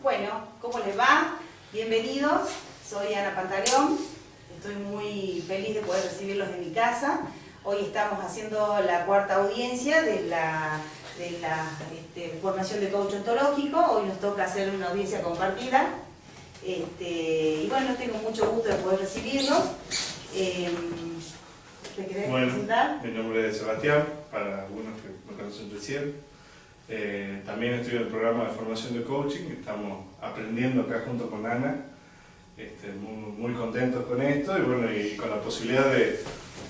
Bueno, ¿cómo les va? Bienvenidos, soy Ana Pantaleón, estoy muy feliz de poder recibirlos en mi casa. Hoy estamos haciendo la cuarta audiencia de la formación de coach ontológico. Hoy nos toca hacer una audiencia compartida. Y bueno, tengo mucho gusto de poder recibirlos. ¿Te querés presentar? Mi nombre es Sebastián, para algunos que me conocen recién. También estoy en el programa de formación de coaching, estamos aprendiendo acá junto con Ana, muy contentos con esto y, bueno, y con la posibilidad de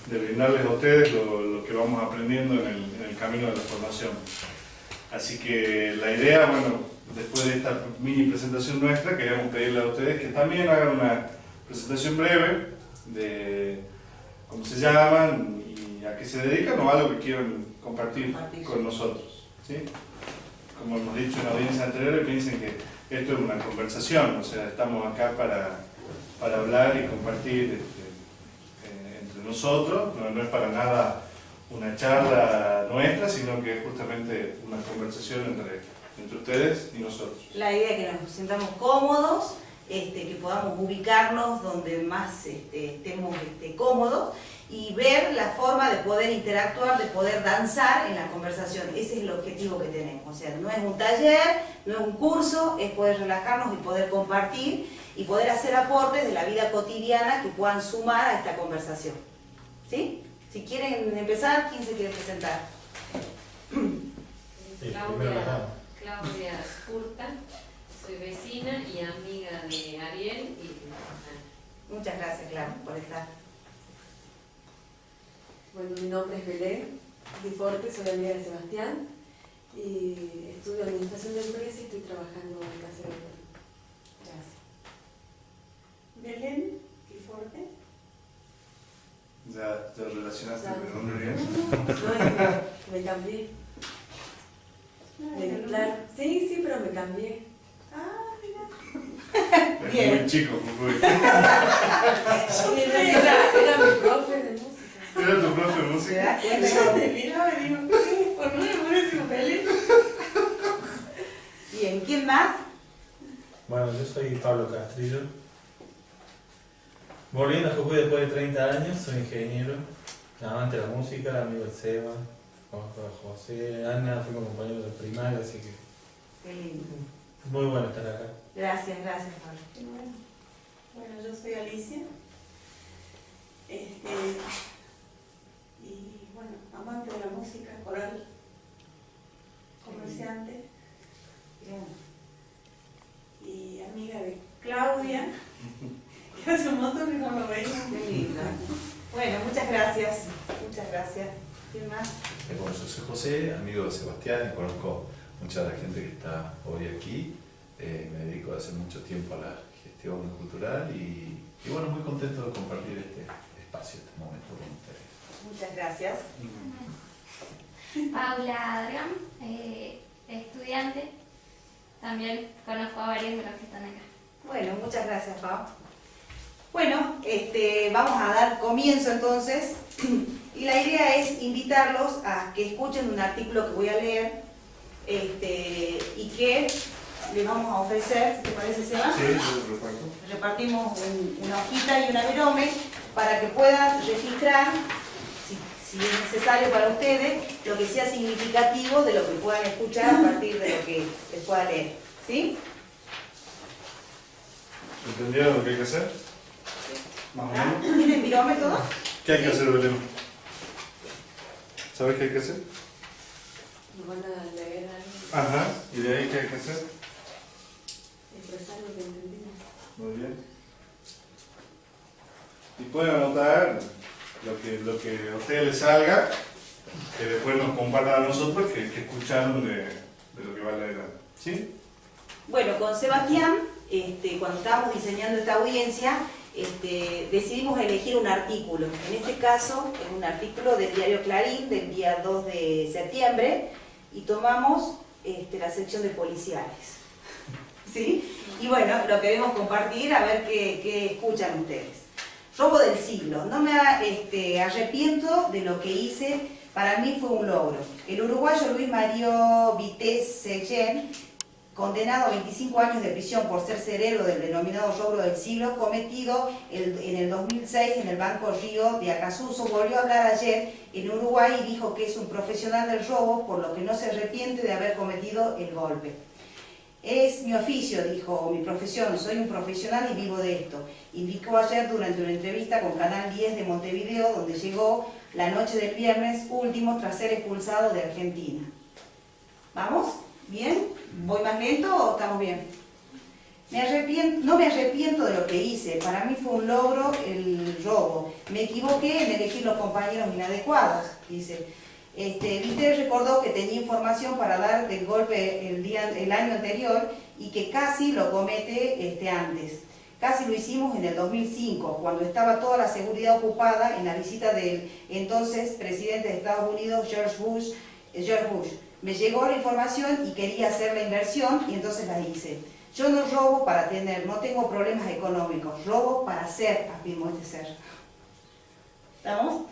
brindarles a ustedes lo que vamos aprendiendo en el camino de la formación. Así que la idea, bueno, después de esta mini presentación nuestra, queríamos pedirle a ustedes que también hagan una presentación breve de cómo se llaman y a qué se dedican o algo que quieran compartir con nosotros, ¿sí? Como hemos dicho en audiencias anteriores, piensen que esto es una conversación, o sea, estamos acá para hablar y compartir entre nosotros, no es para nada una charla nuestra, sino que es justamente una conversación entre ustedes y nosotros. La idea es que nos sintamos cómodos, que podamos ubicarnos donde más estemos cómodos y ver la forma de poder interactuar, de poder danzar en la conversación. Ese es el objetivo que tenemos. O sea, no es un taller, no es un curso, es poder relajarnos y poder compartir y poder hacer aportes de la vida cotidiana que puedan sumar a esta conversación. ¿Sí? Si quieren empezar, ¿quién se quiere presentar? Claudia Spurta, soy vecina y amiga de Ariel y de Ana. Muchas gracias, Clara, por estar. Bueno, mi nombre es Belén Diforte, soy amiga de Sebastián y estudio administración de empresas y estoy trabajando en casa de Belén. Gracias. Belén Diforte. ¿Ya te relacionaste con el nombre bien? No, me cambié. Claro, sí, pero me cambié. Ah, mira. Es Bien. muy chico, muy Era mi profe de música. ¿Era tu profe de ¿Te música? das cuenta? Yo te miraba y digo, ¿por qué me pones Belén? Bien, ¿quién más? Bueno, yo soy Pablo Castrillo. Volviendo a Jujuy después de 30 años, soy ingeniero, amante de la música, amigo de Seba, conozco a José, Ana, fuimos compañeros de primaria, así que Qué lindo. muy bueno estar acá. Gracias, Pablo. Bueno, yo soy Alicia. Y bueno, amante de la música coral, comerciante Bien. y amiga de Claudia, que hace un montón que no lo veíamos. Qué lindo. Bueno, muchas gracias. Muchas gracias. ¿Quién más? Bueno, yo soy José, amigo de Sebastián, y conozco mucha de la gente que está hoy aquí. Me dedico hace mucho tiempo a la gestión cultural y bueno, muy contento de compartir este espacio, este momento con ustedes. Muchas gracias. Paula Adrián, estudiante. También conozco a varios de los que están acá. Bueno, muchas gracias, Pau. Bueno, vamos a dar comienzo entonces. Y la idea es invitarlos a que escuchen un artículo que voy a leer y que les vamos a ofrecer, si te parece, Seba. Sí, yo lo reparto. Repartimos una hojita y una virome para que puedan registrar, si es necesario para ustedes, lo que sea significativo de lo que puedan escuchar a partir de lo que les pueda leer. ¿Sí? ¿Entendieron lo que hay que hacer? Más o menos. ¿Tienen virome todo? ¿Qué hay que hacer, Belén? ¿Sabes qué hay que hacer? Nos van a leer algo, Ajá. ¿Y de ahí qué hay que hacer? expresar lo que entendimos. Muy bien. Y pueden anotar lo que a ustedes les salga, que después nos compartan a nosotros que escucharon de lo que va a leer. ¿Sí? Bueno, con Sebastián, cuando estábamos diseñando esta audiencia, decidimos elegir un artículo. En este caso, es un artículo del diario Clarín del día 2 de septiembre y tomamos la sección de policiales. ¿Sí? Y bueno, lo queremos compartir a ver qué escuchan ustedes. Robo del siglo. No me arrepiento de lo que hice, para mí fue un logro. El uruguayo Luis Mario Vitesse Seguin condenado a 25 años de prisión por ser cerebro del denominado robo del siglo cometido en el 2006 en el Banco Río de Acasuso, volvió a hablar ayer en Uruguay y dijo que es un profesional del robo, por lo que no se arrepiente de haber cometido el golpe. Es mi oficio, dijo, mi profesión, soy un profesional y vivo de esto. Indicó ayer durante una entrevista con Canal 10 de Montevideo, donde llegó la noche del viernes último tras ser expulsado de Argentina. ¿Vamos? ¿Bien? ¿Voy más lento o estamos bien? No me arrepiento de lo que hice, para mí fue un logro el robo. Me equivoqué en elegir los compañeros inadecuados, dice. Viter recordó que tenía información para dar del golpe el año anterior y que casi lo comete antes. Casi lo hicimos en el 2005, cuando estaba toda la seguridad ocupada en la visita del entonces presidente de Estados Unidos, George Bush. Me llegó la información y quería hacer la inversión y entonces la hice. Yo no robo para tener, no tengo problemas económicos, robo para ser, afirmó este ser. ¿Estamos?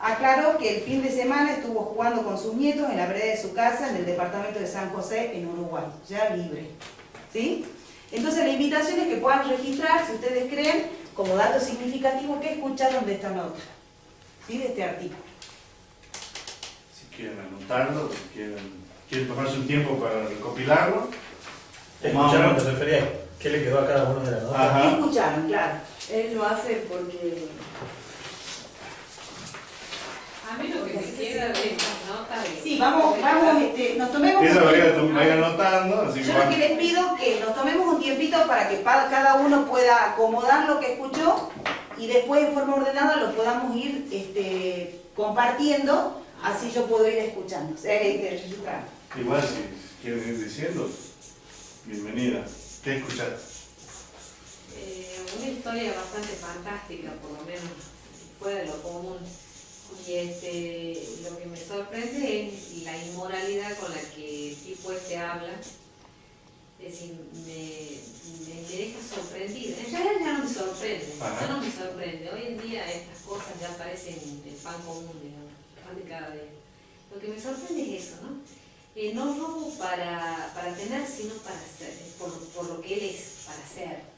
Aclaró que el fin de semana estuvo jugando con sus nietos en la vereda de su casa en el departamento de San José, en Uruguay, ya libre. ¿Sí? Entonces la invitación es que puedan registrar, si ustedes creen, como dato significativo, que escucharon de esta nota, ¿sí? De este artículo. Si quieren anotarlo, si quieren tomarse un tiempo para recopilarlo. ¿Escucharon? ¿Te referías? ¿Qué le quedó a cada uno de las notas? Ajá. ¿Qué escucharon? Claro. Él lo hace porque... A mí lo que me queda de estas notas... Sí, vamos, nos tomemos Esa un va a tiempo. ir anotando, así que Yo lo que les pido que nos tomemos un tiempito para que cada uno pueda acomodar lo que escuchó y después en forma ordenada lo podamos ir compartiendo, así yo puedo ir escuchando, registrando. igual si quieren ir diciendo, bienvenida. ¿Qué escuchaste? Una historia bastante fantástica, por lo menos fuera de lo común. Y lo que me sorprende es la inmoralidad con la que el tipo habla. Es decir, me deja sorprendida. En realidad ya no me sorprende. Ya no me sorprende. Hoy en día estas cosas ya parecen el pan común, digamos, el pan de cada día. Lo que me sorprende es eso, ¿no? No robo para tener, sino para ser, por lo que él es, para ser.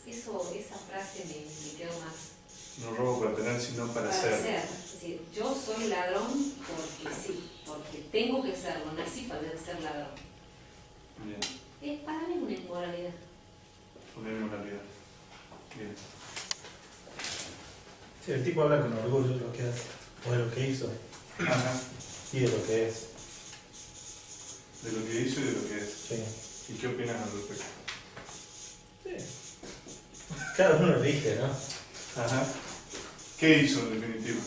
Esa frase me quedó más. No robo para tener, sino para ser. Es decir, yo soy ladrón porque sí, porque tengo que serlo, nací para ser ladrón. Bien. Es para mí una inmoralidad. Una inmoralidad. Bien. Sí, el tipo habla con orgullo de lo que hace, o de lo que hizo, Ajá. y de lo que es. De lo que hizo y de lo que es. Sí. ¿Y qué opinas al respecto? Sí. Cada uno elige, ¿no? Ajá. ¿Qué hizo en definitiva?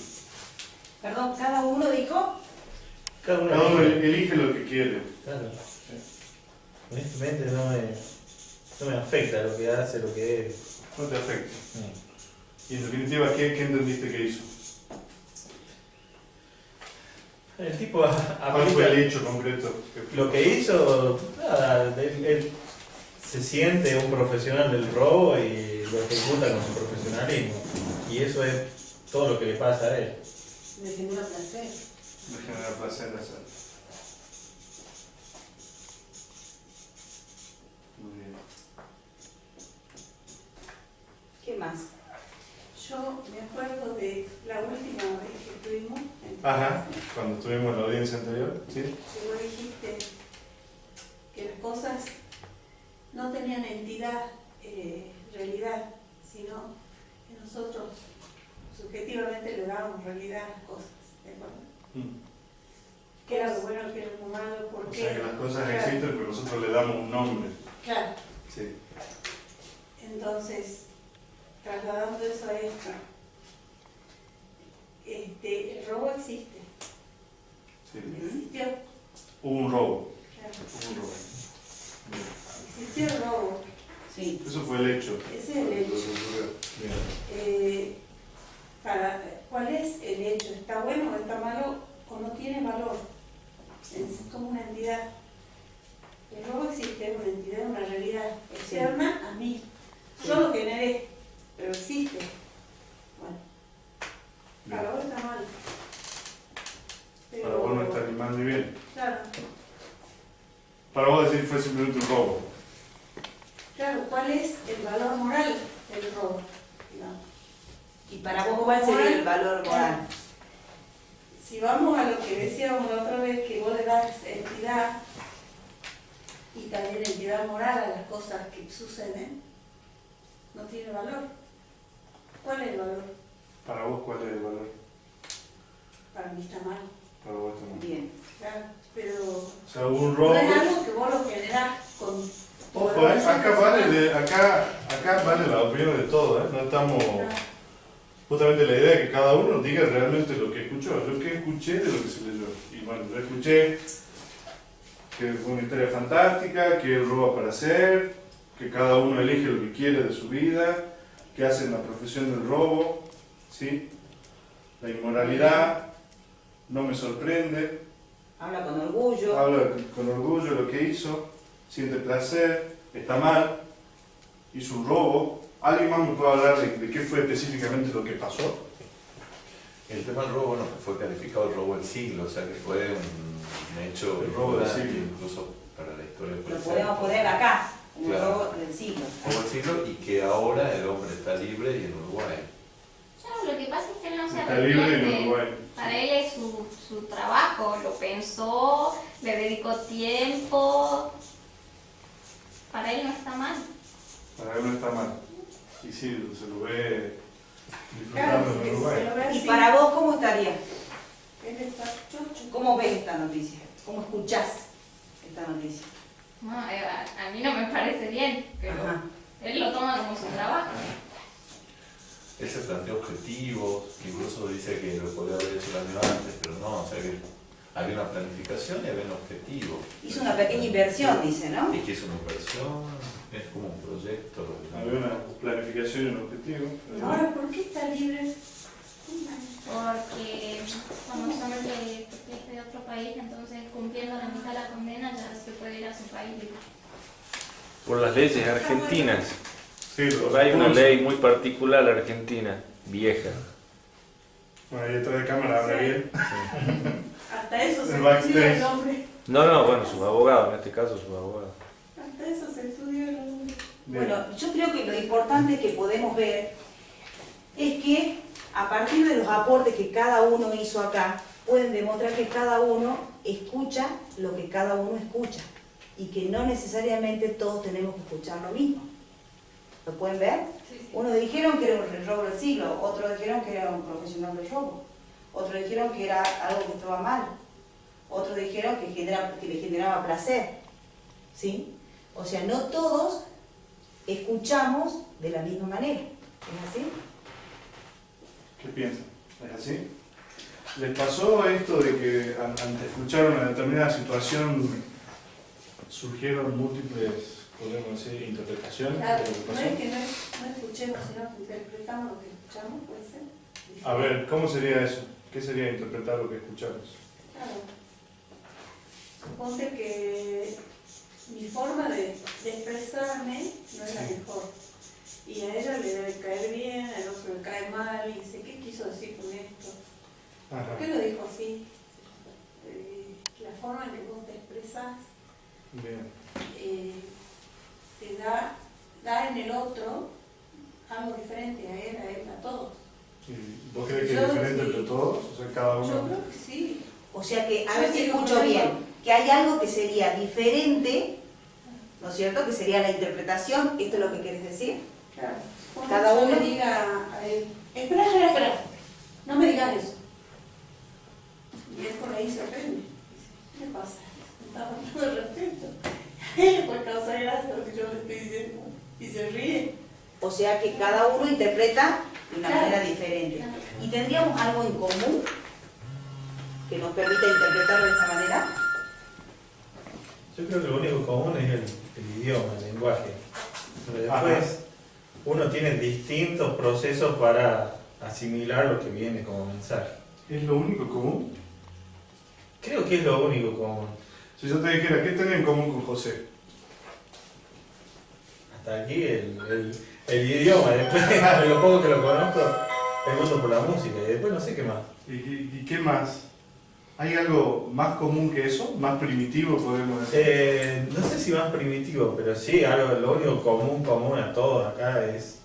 Perdón, cada uno dijo. Cada uno Cada uno elige. elige lo que quiere. Claro. Honestamente no me afecta lo que hace, lo que es. No te afecta. Sí. Y en definitiva, ¿qué entendiste que hizo? El tipo ¿Cuál fue el hecho concreto? Lo que hizo, nada, él se siente un profesional del robo y lo ejecuta con su profesionalismo. Y eso es todo lo que le pasa a él. Me genera placer. Me genera placer hacer. Muy bien. ¿Qué más? Yo me acuerdo de la última vez que estuvimos en tu Ajá, casa, cuando tuvimos la audiencia anterior, ¿sí? que vos dijiste que las cosas no tenían entidad, realidad, sino que nosotros subjetivamente le dábamos realidad a las cosas, ¿de acuerdo? ¿Qué era lo bueno, qué era lo malo? ¿Por O qué? sea que las cosas Claro. existen, pero nosotros le damos un nombre. Claro. Sí. Entonces, trasladando eso a esto, el robo existe, Sí. existió, Hubo un robo. claro. Hubo un robo. Existió el robo, Sí. Eso fue el hecho. ese es el hecho. Lo que ocurrió. Bien. ¿Cuál es el hecho? ¿Está bueno o está malo o no tiene valor? Es como una entidad. El robo existe, es una entidad, una realidad externa a mí. Yo lo generé, pero existe. Bueno, Bien. para vos está mal. Pero, Para vos no está ni mal ni bien. claro, Para vos decir fue simplemente un robo. Claro, ¿cuál es el valor moral del robo? Digamos. Y para vos, ¿cuál sería el valor moral? Si vamos a lo que decíamos la otra vez, que vos le das entidad y también entidad moral a las cosas que suceden, no tiene valor. ¿Cuál es el valor? Para vos, ¿cuál es el valor? Para mí está mal, Para vos también. Bien. claro, pero O sea, hubo un robo. no es algo que vos lo generás con tu Ojo, evolución acá vale la opinión de todos, no estamos... Justamente la idea es que cada uno diga realmente lo que escuchó. Yo que escuché de lo que se leyó. Y bueno, yo escuché que fue una historia fantástica, que él roba para hacer, que cada uno elige lo que quiere de su vida, que hacen la profesión del robo, ¿sí? La inmoralidad no me sorprende, Habla con orgullo. habla con orgullo de lo que hizo, siente placer, está mal, hizo un robo. ¿Alguien más me puede hablar de qué fue específicamente lo que pasó? El tema del robo, bueno, que fue calificado el robo del siglo, o sea que fue un hecho El robo del importante siglo. incluso para la historia Lo policial. podemos poner acá, un Claro. robo del siglo. Robo del siglo y que ahora el hombre está libre y en Uruguay. No, lo que pasa es que él no se Está libre en arrepiente. Uruguay. Para él es su trabajo, lo pensó, le dedicó tiempo. Para él no está mal. Para él no está mal. Y sí, se lo ve Claro, disfrutando en porque Uruguay. se lo ve ¿Y así, para vos cómo estaría? él está chocho. ¿Cómo ves esta noticia? ¿Cómo escuchás esta noticia? No, a mí no me parece bien, pero Ajá. él lo toma como su trabajo. Él se planteó objetivos, incluso dice que lo podía haber hecho el año antes, pero no, o sea que había una planificación y había un objetivo. Hizo una pequeña inversión, dice, ¿no? Y que es una inversión, es como un proyecto. Había una planificación y un objetivo. Ahora, ¿por qué está libre? Porque como son de otro país, entonces cumpliendo la mitad de la condena ya se puede ir a su país. Por las leyes argentinas. Sí, Porque hay una ley muy particular argentina, vieja. Bueno, ahí detrás de cámara habla bien. Hasta eso se El estudia backstage. el hombre. No, bueno, sus abogados, en este caso sus abogados. Hasta eso se estudia el hombre. Bien. Bueno, yo creo que lo importante que podemos ver es que a partir de los aportes que cada uno hizo acá, pueden demostrar que cada uno escucha lo que cada uno escucha y que no necesariamente todos tenemos que escuchar lo mismo. ¿Lo pueden ver? Unos dijeron que era el robo del siglo, otros dijeron que era un profesional del robo, otros dijeron que era algo que estaba mal, otros dijeron que le generaba placer, ¿sí? O sea, no todos escuchamos de la misma manera, ¿es así? ¿Qué piensan? ¿Es así? ¿Les pasó esto de que ante escuchar una determinada situación surgieron múltiples, podemos decir, interpretaciones Claro, de lo que no pasó? es que no escuchemos, sino que interpretamos lo que escuchamos, puede ser. A ver, ¿cómo sería eso? ¿Qué sería interpretar lo que escuchamos? Claro. Suponte que mi forma de expresarme no es la mejor. Y a ella le debe caer bien, al otro le cae mal, y dice, ¿qué quiso decir con esto? ¿Por Ajá. qué lo dijo así? La forma en que vos te expresás Bien. te da en el otro algo diferente a él, a todos. ¿Y vos crees que es diferente entre todos? O sea, cada Yo uno... creo que sí. O sea que, a Yo ver si digo, escucho por bien, ejemplo, que hay algo que sería diferente, ¿no es cierto? Que sería la interpretación, ¿esto es lo que quieres decir? Claro. Cada Yo uno- le diga a él, espera, no me digas eso. Y él por ahí se ofende. Dice, ¿qué le pasa? Estaba faltando el respeto. A él le puede causar gracia lo que yo le estoy diciendo. Y se ríe. O sea que cada uno interpreta de una Claro. manera diferente. ¿Y tendríamos algo en común que nos permita interpretar de esa manera? Yo creo que lo único común es el idioma, el lenguaje. Pero después uno tiene distintos procesos para asimilar lo que viene como mensaje. ¿Es lo único común? Creo que es lo único común. Si yo te dijera, ¿qué tenés en común con José? Hasta aquí el idioma, después de lo poco que lo conozco, el gusto por la música y después no sé qué más. ¿Y qué más? ¿Hay algo más común que eso? ¿Más primitivo, podemos decir? No sé si más primitivo, pero sí, lo único común a todos acá es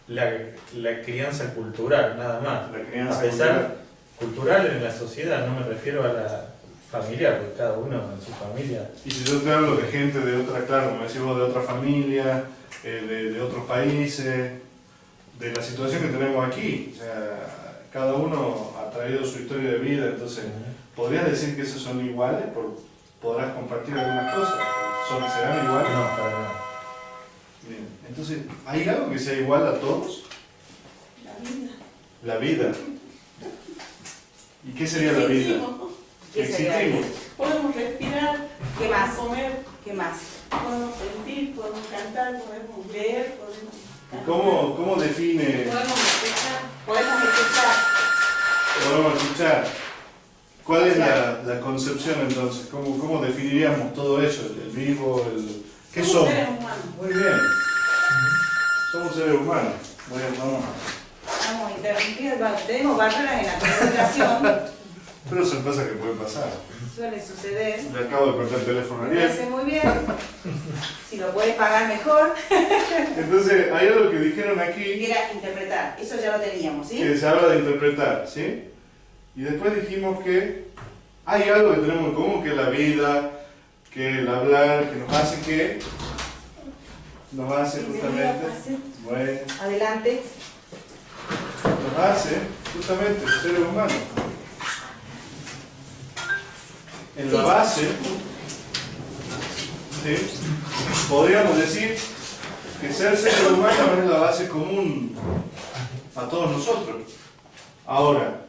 la crianza cultural, nada más. La crianza a pesar cultural en la sociedad, no me refiero a la familiar, porque cada uno en su familia. Y si yo te hablo de gente de otra, claro, como decís vos, de otra familia, de otros países, de la situación que tenemos aquí, o sea, cada uno ha traído su historia de vida, entonces, ¿podrías decir que esos son iguales? ¿Podrás compartir algunas cosas? ¿Serán iguales? No, para nada. Bien. Entonces, ¿hay algo que sea igual a todos? La vida. La vida. ¿Y qué sería la vida? ¿Qué sería la vida? Podemos respirar, ¿Qué más? comer, ¿Qué más? podemos sentir, podemos cantar, podemos leer, podemos... ¿Y cómo define? Podemos escuchar. Podemos escuchar. Podemos escuchar. ¿Cuál es la concepción entonces? ¿Cómo definiríamos todo eso? El vivo, ¿qué somos? seres humanos. Muy bien. Somos seres humanos. Muy bien, vamos. Estamos interrumpidos, tenemos barreras en la comunicación. Pero son cosas que pueden pasar. Suele suceder. Le acabo de cortar el teléfono a Me Ariel. parece muy bien. Si lo puedes pagar mejor. Entonces, hay algo que dijeron aquí Que era interpretar. Eso ya lo teníamos, ¿sí? que se habla de interpretar, ¿sí? Y después dijimos que hay algo que tenemos en común, que es la vida, que el hablar, que nos hace que... Nos hace justamente... Bueno, Adelante. nos hace justamente seres humanos. En la base, ¿sí? Podríamos decir que ser seres humanos es la base común a todos nosotros. Ahora,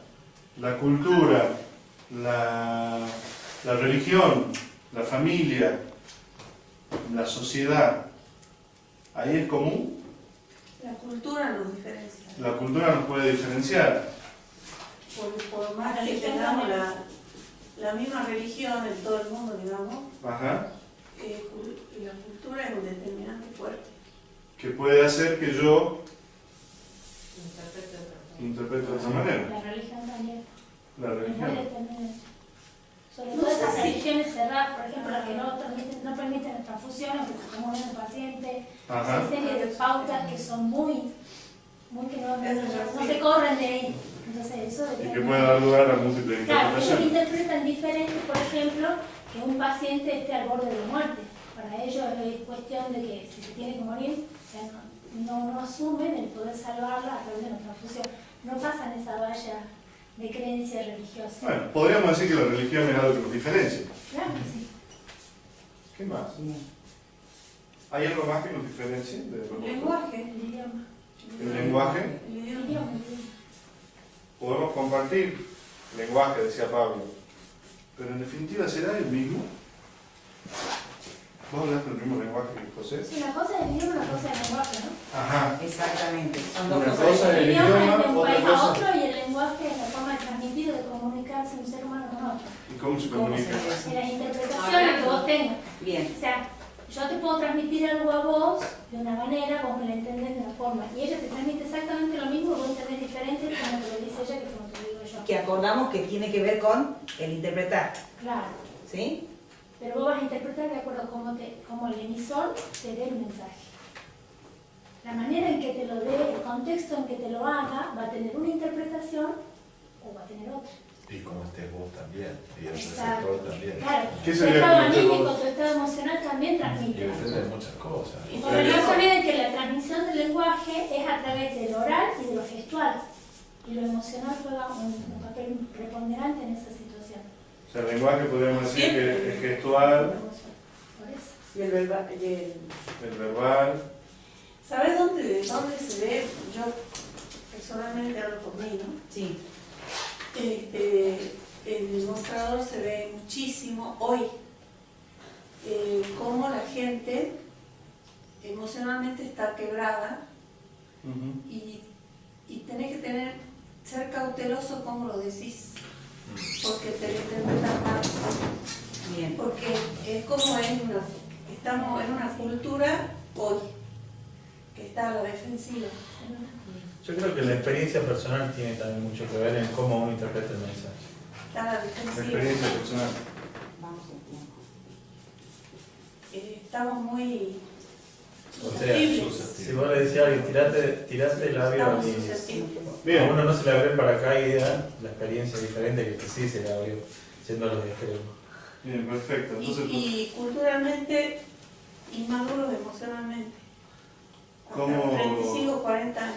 la cultura, la religión, la familia, la sociedad, ¿ahí es común? La cultura nos diferencia. La cultura nos puede diferenciar. Por más que tengamos la misma religión en todo el mundo, digamos, Ajá. la cultura es un determinante fuerte. Que puede hacer que yo Interprete interprete de otra de otra manera. La religión también. La religión. Sobre todo esas religiones cerradas, por ejemplo, las que no permiten transfusión, aunque se comunique el paciente, Ajá. hay serie de pautas que son muy que no se corren de ahí. Entonces eso Y que puede dar lugar a múltiples claro, ellos interpretaciones. interpretan diferente, por ejemplo, que un paciente esté al borde de la muerte. Para ellos es cuestión de que si se tiene que morir, o sea, no asumen el poder salvarla a través de una transfusión. No pasan esa valla de creencia religiosa. Bueno, podríamos decir que la religión es algo que nos diferencia. Claro que sí. ¿Qué más? ¿Hay algo más que nos diferencie de los El otros? lenguaje. El idioma. ¿El lenguaje? El El idioma. idioma. Podemos compartir lenguaje, decía Pablo. Pero en definitiva, ¿será el mismo? ¿Vos hablaste el mismo lenguaje que José? Sí, una cosa es el idioma, una cosa es el lenguaje, ¿no? Ajá. Exactamente. Son dos Una cosas cosa es el El idioma es de un otra país a cosa. otro y el lenguaje es la forma de transmitir o de comunicarse un ser humano con otro. ¿Y cómo se ¿Cómo comunica? se dice? Y las interpretaciones que vos tengas. Bien. O sea, yo te puedo transmitir algo a vos de una manera, vos me la entendés de una forma. Y ella te transmite exactamente lo mismo, vos entendés diferente como te lo dice ella que como te lo digo yo. Que acordamos que tiene que ver con el interpretar. Claro. ¿Sí? Pero vos vas a interpretar de acuerdo a cómo el emisor te dé el mensaje. La manera en que te lo dé, el contexto en que te lo haga, va a tener una interpretación o va a tener otra. Y como estés vos también, y el Exacto. receptor también. Claro, ¿Qué tu sería estado como que anímico, vos- tu estado emocional también Y transmite. depende de muchas cosas. Porque no se olviden que la transmisión del lenguaje es a través del oral y de lo gestual. Y lo emocional juega un papel preponderante en esa situación. O sea, el lenguaje podríamos decir que es gestual, Por eso. Y el verbal, el verbal. ¿Sabes dónde se ve? Yo personalmente hablo por mí, ¿no? Sí. En el mostrador se ve muchísimo hoy cómo la gente emocionalmente está quebrada Ujú. y tenés que ser cauteloso como lo decís, porque te lo interpretan mal. Bien. Porque es como estamos en una cultura hoy que está a la defensiva. Yo creo que la experiencia personal tiene también mucho que ver en cómo uno interpreta el mensaje. está la La defensiva. experiencia personal. Vamos un tiempo. Estamos muy O sea, susceptibles. si vos le decías a alguien, tirate el labio Estamos y susceptibles. a Bien. uno no se le abre el paracaídas, la experiencia es diferente que sí se le abrió, siendo los extremos. Bien, perfecto. Entonces, Y culturalmente inmaduros emocionalmente. Hasta ¿Cómo? 35, 40 años.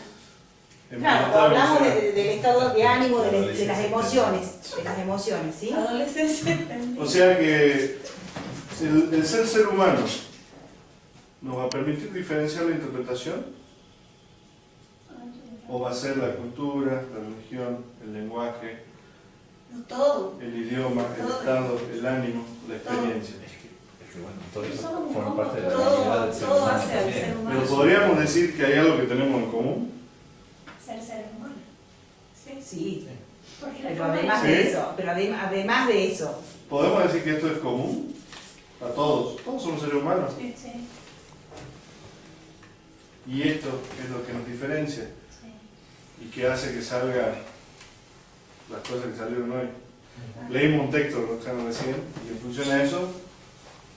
Claro, hablamos del estado de ánimo, de las Adolescencia. emociones, ¿sí? Adolescencia. o sea que el ser humano nos va a permitir diferenciar la interpretación, o va a ser la cultura, la religión, el lenguaje, No todo. el idioma, el Todo. estado, el ánimo, la experiencia. Es que bueno, todo eso Somos forma como parte de la realidad Todo, del ser todo humano hace al también. ser humano. Pero podríamos decir que hay algo que tenemos en común. Ser seres humanos. Sí. Sí, Porque la pero forma además Sí. de eso, además de eso, Podemos decir que esto es común a todos. Todos somos seres humanos. Sí. Sí, Y esto es lo que nos diferencia sí. y que hace que salgan las cosas que salieron hoy. Leímos un texto, Roxana, recién, y en función a eso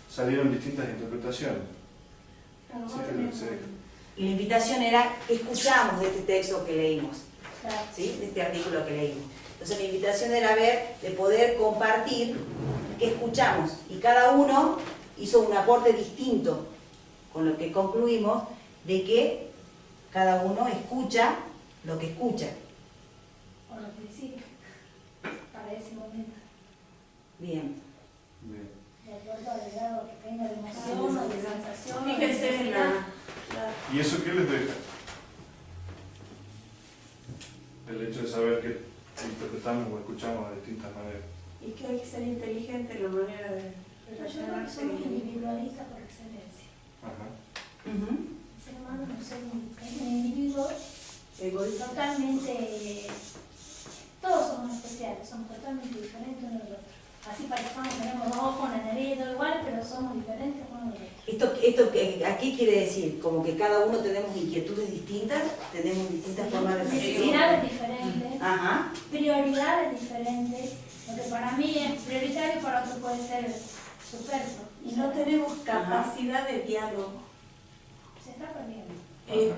salieron distintas interpretaciones. Claro, Sí, vos pero tenés sí. un- y la invitación era que escuchamos de este texto que leímos, Claro. ¿sí? De este artículo que leímos. Entonces la invitación era ver, de poder compartir qué escuchamos, y cada uno hizo un aporte distinto, con lo que concluimos de que cada uno escucha lo que escucha. O lo que decide para ese momento. Bien. Bien. De acuerdo al grado que tenga de emoción o de sensación. o de Fíjense en necesidad. la ¿Y eso qué les deja? El hecho de saber que interpretamos o escuchamos de distintas maneras. y que hay que ser inteligente en la manera de Pero yo creo que relacionarse. somos individualistas por excelencia. Ajá. Ujú. El ser humano no es un individuo Egoísta. totalmente. Todos somos especiales, somos totalmente diferentes uno del otro. Así parecemos, tenemos dos ojos, una nariz, todo igual, pero somos diferentes uno del otro. ¿Aquí quiere decir? Como que cada uno tenemos inquietudes distintas, tenemos distintas formas de percibir. Necesidades diferentes, Ajá. prioridades diferentes. Lo que para mí es prioritario, para otro puede ser superfluo. Y no tenemos capacidad de diálogo. Se está perdiendo.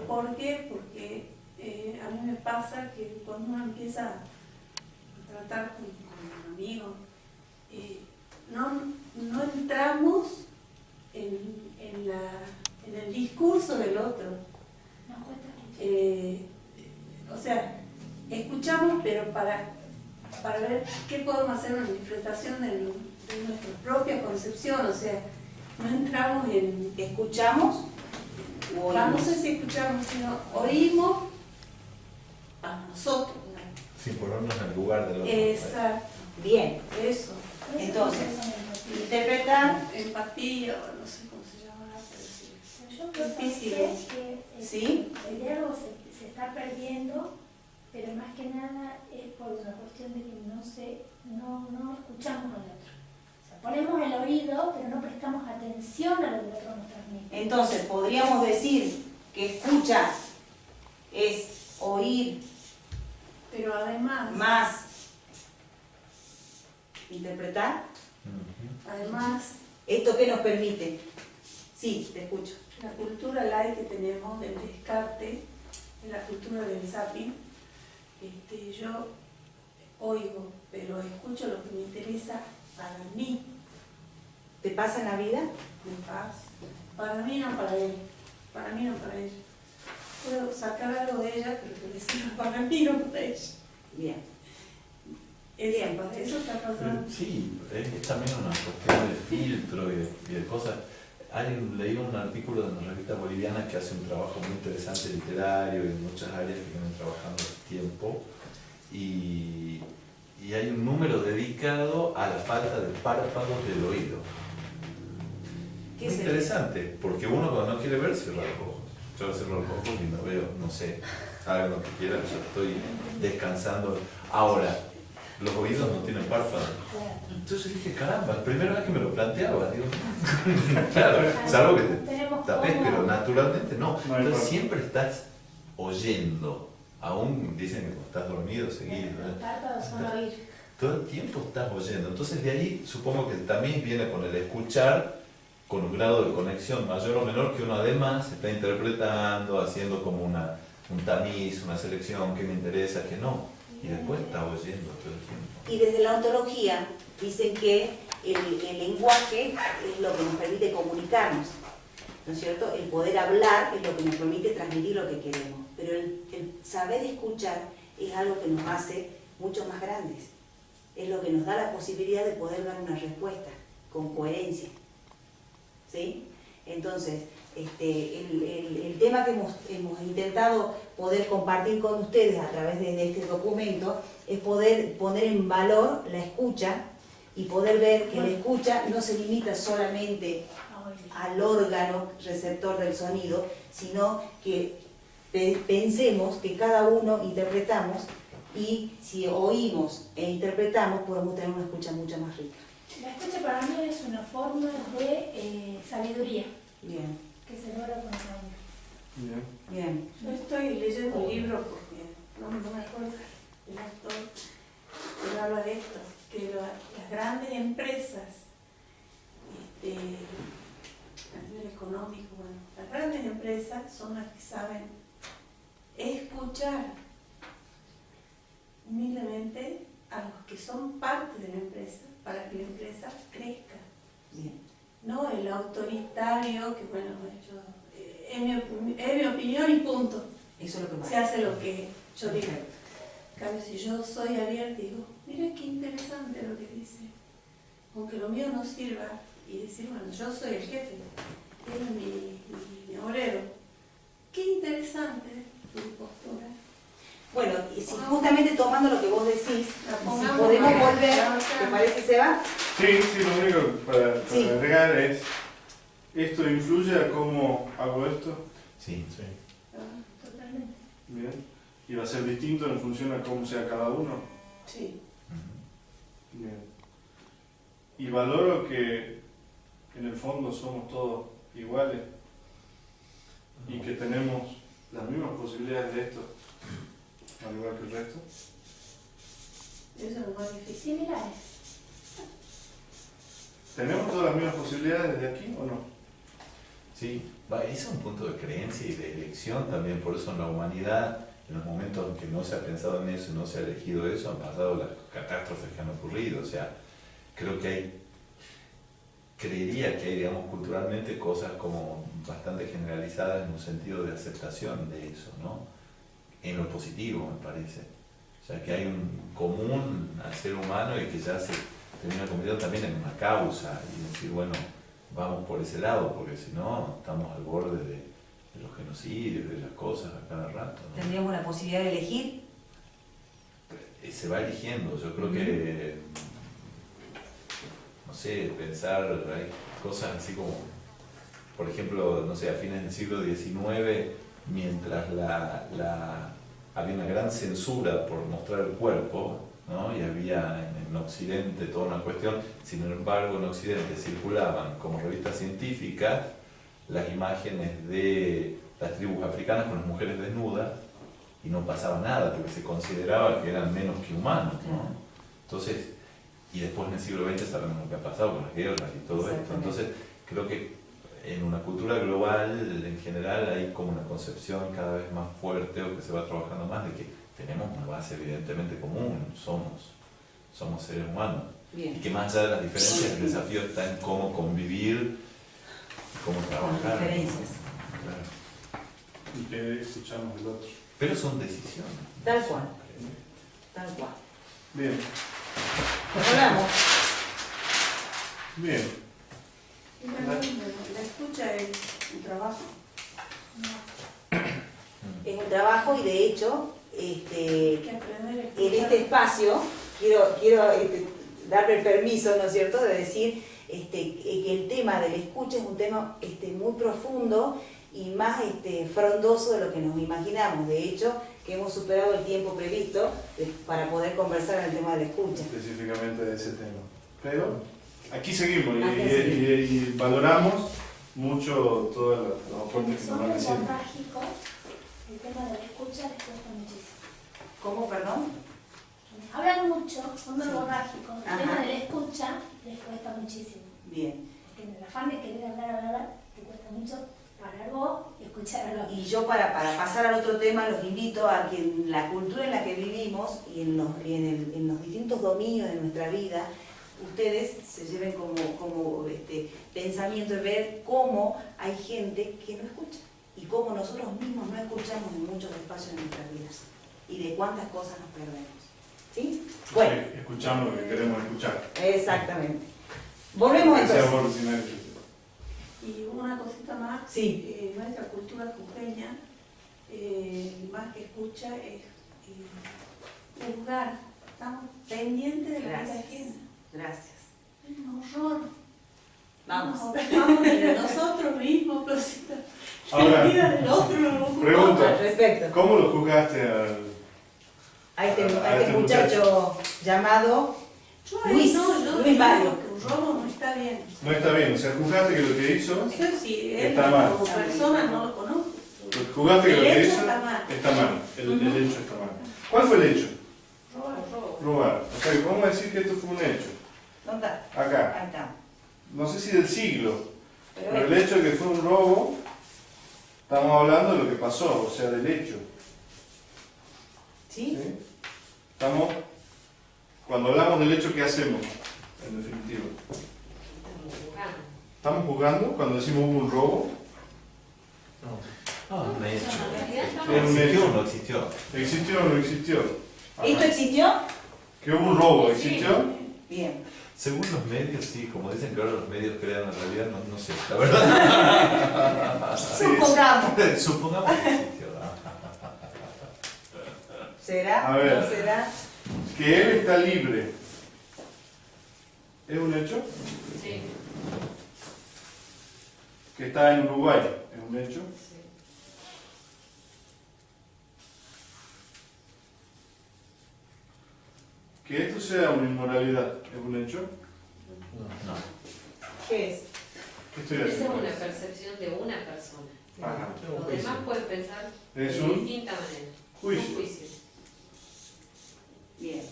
¿Por qué? Porque a mí me pasa que cuando uno empieza a tratar con un amigo, no entramos en el discurso del otro. Nos cuesta escuchar. O sea, escuchamos, pero para ver qué podemos hacer una interpretación de nuestra propia concepción. O sea, no entramos en... ¿Escuchamos o oímos? No sé si escuchamos, sino oímos a nosotros. Sin ponernos en el lugar del otro. Exacto, Bien. eso. Entonces, Eso es el motivo. interpretar, Empatía, o no sé cómo se llamará, pero sí. Pero yo creo Difícil. que ¿sí? el diálogo se está perdiendo, pero más que nada es por una cuestión de que no escuchamos al otro. O sea, ponemos el oído, pero no prestamos atención a lo que el otro nos transmite. Entonces, podríamos decir que escucha es oír Pero además, más interpretar. Ujú. además, ¿Esto qué nos permite? Sí, te escucho. la cultura light que tenemos del descarte, de la cultura del zapping, yo oigo, pero escucho lo que me interesa para mí. ¿Te pasa en la vida? Me pasa. Para mí no para él. Para mí no para ella. Puedo sacar algo de ella, pero que le sirva para mí no para ella. Bien. Bien, eso está pasando. Sí, es también una cuestión de filtro y de cosas. Leí un artículo de una revista boliviana que hace un trabajo muy interesante literario y en muchas áreas que vienen trabajando hace tiempo. Y hay un número dedicado a la falta de párpados del oído. ¿Qué Muy es interesante, porque uno cuando no quiere ver cierra los ojos. Yo cierro los ojos y no veo, no sé, hagan lo que quieran, yo estoy descansando. Ahora, los oídos no tienen párpados. Entonces dije, caramba, primera vez que me lo planteaba, digo, claro, salvo que te Tenemos tapes, como- pero naturalmente no. No hay Entonces párpados. siempre estás oyendo, aún dicen que cuando estás dormido seguido. Los párpados son oír. todo el tiempo estás oyendo. Entonces de ahí supongo que también viene con el escuchar, con un grado de conexión mayor o menor, que uno además está interpretando, haciendo como un tamiz, una selección, que me interesa, que no. Y después está oyendo todo el tiempo. Y desde la ontología dicen que el lenguaje es lo que nos permite comunicarnos, ¿no es cierto? El poder hablar es lo que nos permite transmitir lo que queremos. Pero el saber escuchar es algo que nos hace mucho más grandes. Es lo que nos da la posibilidad de poder dar una respuesta con coherencia. ¿Sí? Entonces, el tema que hemos intentado poder compartir con ustedes a través de este documento es poder poner en valor la escucha y poder ver que la escucha no se limita solamente al órgano receptor del sonido, sino que pensemos que cada uno interpretamos, y si oímos e interpretamos podemos tener una escucha mucho más rica. La escucha para mí es una forma de sabiduría. Bien. Que se logra con el audio. Bien. Bien. Yo estoy leyendo un libro porque no me acuerdo el autor, pero habla de esto, que las grandes empresas, a nivel económico, bueno, las grandes empresas son las que saben escuchar humildemente a los que son parte de la empresa para que la empresa crezca. Bien. No el autoritario que, bueno, es mi opinión y punto. Eso es lo que más. Se hace lo que yo digo. En cambio, si yo soy abierta y digo, mira qué interesante lo que dice, aunque lo mío no sirva, y decir, bueno, yo soy el jefe, él es mi obrero, qué interesante tu postura. Bueno, y si justamente tomando lo que vos decís, La si pongamos podemos acá, volver, acá. ¿te parece, Seba? Sí, lo único para Sí. agregar es, ¿esto influye a cómo hago esto? Sí. Sí. Totalmente. Bien. ¿Y va a ser distinto en función a cómo sea cada uno? Sí. Bien. Y valoro que en el fondo somos todos iguales y que tenemos las mismas posibilidades de esto, al igual que el resto. Eso es lo más difícil. Similares. ¿Tenemos todas las mismas posibilidades desde aquí o no? Sí, ese es un punto de creencia y de elección también, por eso en la humanidad, en los momentos en que no se ha pensado en eso y no se ha elegido eso, han pasado las catástrofes que han ocurrido. O sea, creo que creería que hay, digamos, culturalmente cosas como bastante generalizadas en un sentido de aceptación de eso, ¿no? En lo positivo, me parece. O sea, que hay un común al ser humano y que ya se termina convirtiendo también en una causa y decir, bueno, vamos por ese lado, porque si no, estamos al borde de los genocidios, de las cosas a cada rato, ¿no? ¿Tendríamos la posibilidad de elegir? Se va eligiendo, yo creo que, no sé, pensar, hay cosas así como, por ejemplo, no sé, a fines del siglo XIX, mientras había una gran censura por mostrar el cuerpo, ¿no? Y había en Occidente toda una cuestión, sin embargo en Occidente circulaban como revistas científicas las imágenes de las tribus africanas con las mujeres desnudas y no pasaba nada porque se consideraba que eran menos que humanos, ¿no? Entonces, y después en el siglo XX sabemos lo que ha pasado con las guerras y todo esto. Entonces, creo que en una cultura global en general hay como una concepción cada vez más fuerte, o que se va trabajando más, de que tenemos una base evidentemente común, somos seres humanos. Bien. Y que más allá de las diferencias, el desafío está en cómo convivir, cómo Con trabajar. diferencias. Claro. Y que escuchamos del otro. Pero son decisiones. Tal cual. Tal cual. Bien. Nos hablamos. Bien. La escucha es un trabajo. Es un trabajo y de hecho, Hay que aprender a escuchar. en este espacio quiero darme el permiso, ¿no es cierto?, de decir que el tema del escucha es un tema muy profundo y más frondoso de lo que nos imaginamos. De hecho, que hemos superado el tiempo previsto para poder conversar en el tema de la escucha. Específicamente de ese tema. Pero aquí seguimos Aquí y valoramos mucho todos los aportes que nos van Son haciendo. trágico, el tema de la escucha les cuesta muchísimo. ¿Cómo, perdón? Hablan mucho, son verborrágicos, el Ajá. tema de la escucha les cuesta muchísimo. Bien. Porque en el afán de querer hablar, te cuesta mucho parar vos y escuchar al otro. Y yo para pasar al otro tema los invito a que en la cultura en la que vivimos y en los distintos dominios de nuestra vida, ustedes se lleven como pensamiento de ver cómo hay gente que no escucha y cómo nosotros mismos no escuchamos en muchos espacios de nuestras vidas y de cuántas cosas nos perdemos. ¿Sí? Bueno. Escuchamos lo que queremos escuchar. Exactamente. Volvemos Gracias, entonces. Borges, Sinari. Y una cosita más, Sí. nuestra cultura jujeña, más que escucha, es juzgar. Estamos pendientes de la vida Gracias. ajena. Gracias. Es un horror. Vamos. Nos ocupamos de nosotros mismos, pero si Ahora, la vida del otro no lo ocupamos. pregunta. Al respecto. ¿Cómo lo juzgaste al...? A este este muchacho llamado Yo ahí Luis, yo Luis digo Mario. que un robo no está bien. No está bien, o sea, juzgaste que lo que hizo... No sé si él Está mal. como persona no lo conozco. Juzgaste que lo El que hecho hizo está mal. está mal. El hecho está mal. ¿Cuál fue el hecho? Robo. Robar. O sea, que vamos a decir que esto fue un hecho. ¿Dónde está? Acá. Ahí está. No sé si del siglo, Pero pero el hecho de que fue un robo, estamos hablando de lo que pasó, o sea, del hecho. ¿Sí? ¿Sí? Estamos, cuando hablamos del hecho, ¿qué hacemos? En definitiva. ¿Estamos jugando cuando decimos hubo un robo? No, un hecho. Es un ¿Existió o hecho. no existió? ¿Existió o no existió? Ajá. ¿Esto existió? ¿Que hubo un robo? ¿Existió? Bien. Según los medios, sí, como dicen que ahora los medios crean la realidad, no sé, la verdad. Supongamos. Supongamos que existió. ¿Será? A ver. ¿No será? Que él está libre. ¿Es un hecho? Sí, Que está en Uruguay. ¿Es un hecho? sí. Que esto sea una inmoralidad. ¿Es un hecho? No. ¿Qué es? ¿Qué estoy Esa es haciendo? una percepción de una persona. Ajá. Los demás pueden pensar Es de un distinta manera. juicio. Un juicio. Bien.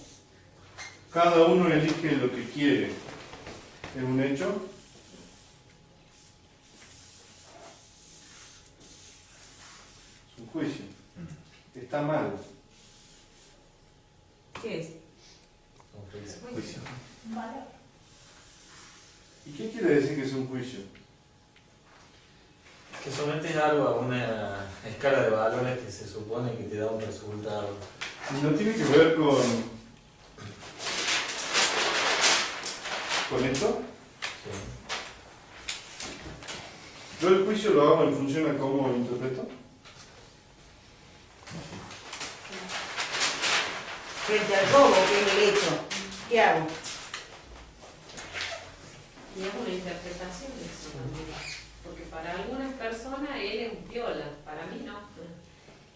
Cada uno elige lo que quiere. ¿Es un hecho? Es un juicio. Está mal. ¿Qué es? Juicio. Valor. ¿Y qué quiere decir que es un juicio? Que sometes algo a una escala de valores que se supone que te da un resultado. Y no tiene que ver con esto. Sí. Yo el juicio lo hago en función a cómo lo interpreto. Frente al robo, que es el hecho. ¿Qué hago? Y es una interpretación de eso también. Porque para algunas personas él es un piola, para mí no.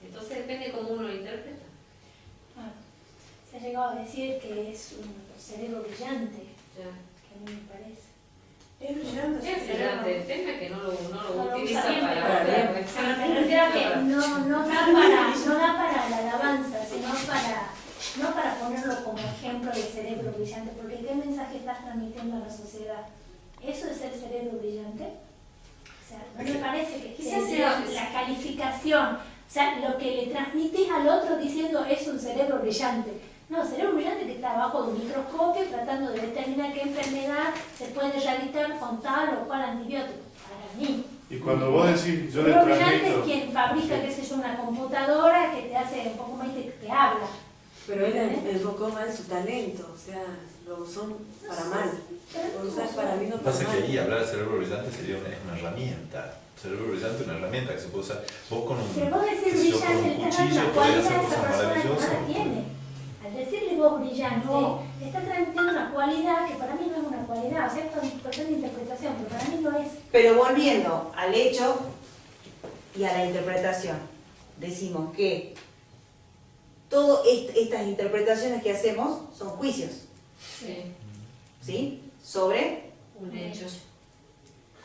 Entonces depende cómo uno lo interpreta. Ah, se ha llegado a decir que es un cerebro brillante, Ya. que a mí me parece. Es brillante. Es brillante, el tema es que no lo lo utiliza usa bien, para pero otra cosa. Me refiero a que no da para la alabanza, sino no para ponerlo como ejemplo de cerebro brillante, porque ¿qué mensaje estás transmitiendo a la sociedad? ¿Eso es el cerebro brillante? O sea, no me parece que Quizás sea sea- la calificación, o sea, lo que le transmitís al otro diciendo es un cerebro brillante. No, cerebro brillante que está bajo de un microscopio tratando de determinar qué enfermedad se puede erradicar con tal o cual antibiótico. Para mí. Y cuando vos decís, yo le Cerebro brillante es transmito... quien fabrica, qué sé yo, una computadora que te hace un poco más que te habla. Pero él enfocó mal su talento, o sea, lo usó para mal. Lo usó para mí no para Pasa que mal. ahí hablar de cerebro brillante sería una herramienta. Cerebro brillante es una herramienta que se puede usar. Vos con un, Pero vos decís qué sé yo, con brillante, un le estás dando cuchillo una podés cualidad hacer a esa cosas persona que no maravillosas. la tiene. Al decirle vos brillante, le está transmitiendo una cualidad que para mí no es una cualidad. O sea, esto es cuestión de interpretación, pero para mí no es. Pero volviendo al hecho y a la interpretación, decimos que todas estas interpretaciones que hacemos son juicios, Sí, ¿sí? Sobre un hecho.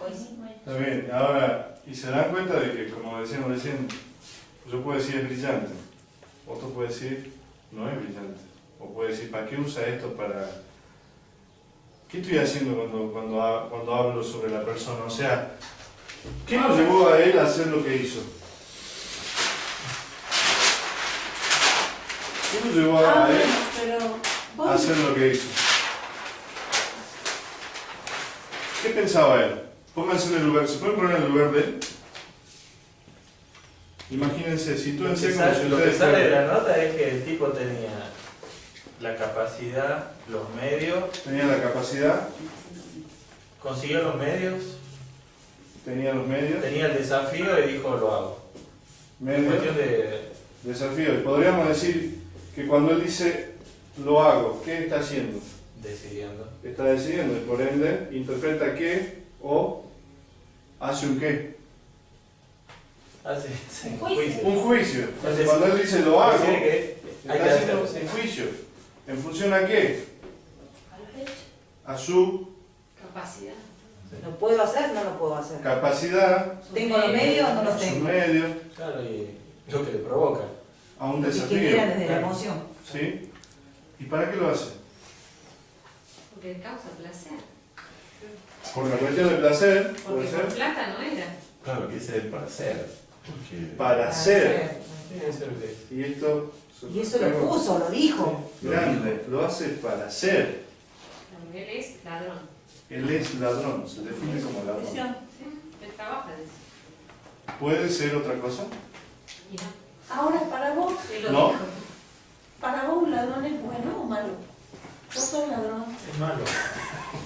Está bien, ahora, y se dan cuenta de que, como decíamos recién, yo puedo decir es brillante, otro puede decir no es brillante. O puede decir, ¿para qué usa esto? ¿Qué estoy haciendo cuando hablo sobre la persona? O sea, ¿qué lo llevó a él a hacer lo que hizo? ¿Qué lo llevó a él a hacer lo que hizo? ¿Qué pensaba él? Pónganse en el lugar, ¿se pueden poner en el lugar de él? Imagínense, si tú enseñas Lo que sale de la nota es que el tipo tenía la capacidad, los medios. Tenía la capacidad. Consiguió los medios. Tenía los medios. Tenía el desafío y dijo, lo hago. Medios. Cuestión de Desafío. Y podríamos decir que cuando él dice, lo hago, ¿qué está haciendo? decidiendo. Está decidiendo y por ende interpreta qué o hace un qué. Hace Un juicio. Un juicio. Entonces, Cuando él dice lo hago, que hay está que haciendo hacerlo. un juicio. ¿En función a qué? A los hechos. A su Capacidad. ¿Lo puedo hacer? No lo puedo hacer. capacidad, ¿Tengo los medios o no los sus tengo? medios, Claro, y lo que le provoca. a un Lo que desafío. quieran desde la Claro. emoción. ¿Sí? ¿Y para qué lo hace? Porque causa placer. Por una cuestión de placer, Porque puede por ser. plata no era. Claro, que ese es el para hacer. Porque Para hacer. Sí, eso es lo que es. Y esto. Y eso lo puso, lo dijo. Grande, lo hace para hacer. Él es ladrón. Él es ladrón, se define como ladrón. Sí, él trabaja de eso. ¿Puede ser otra cosa? Y no. Ahora, para vos, Él lo No. dijo. ¿para vos un ladrón es bueno o malo? Vos sos ladrón. Es malo.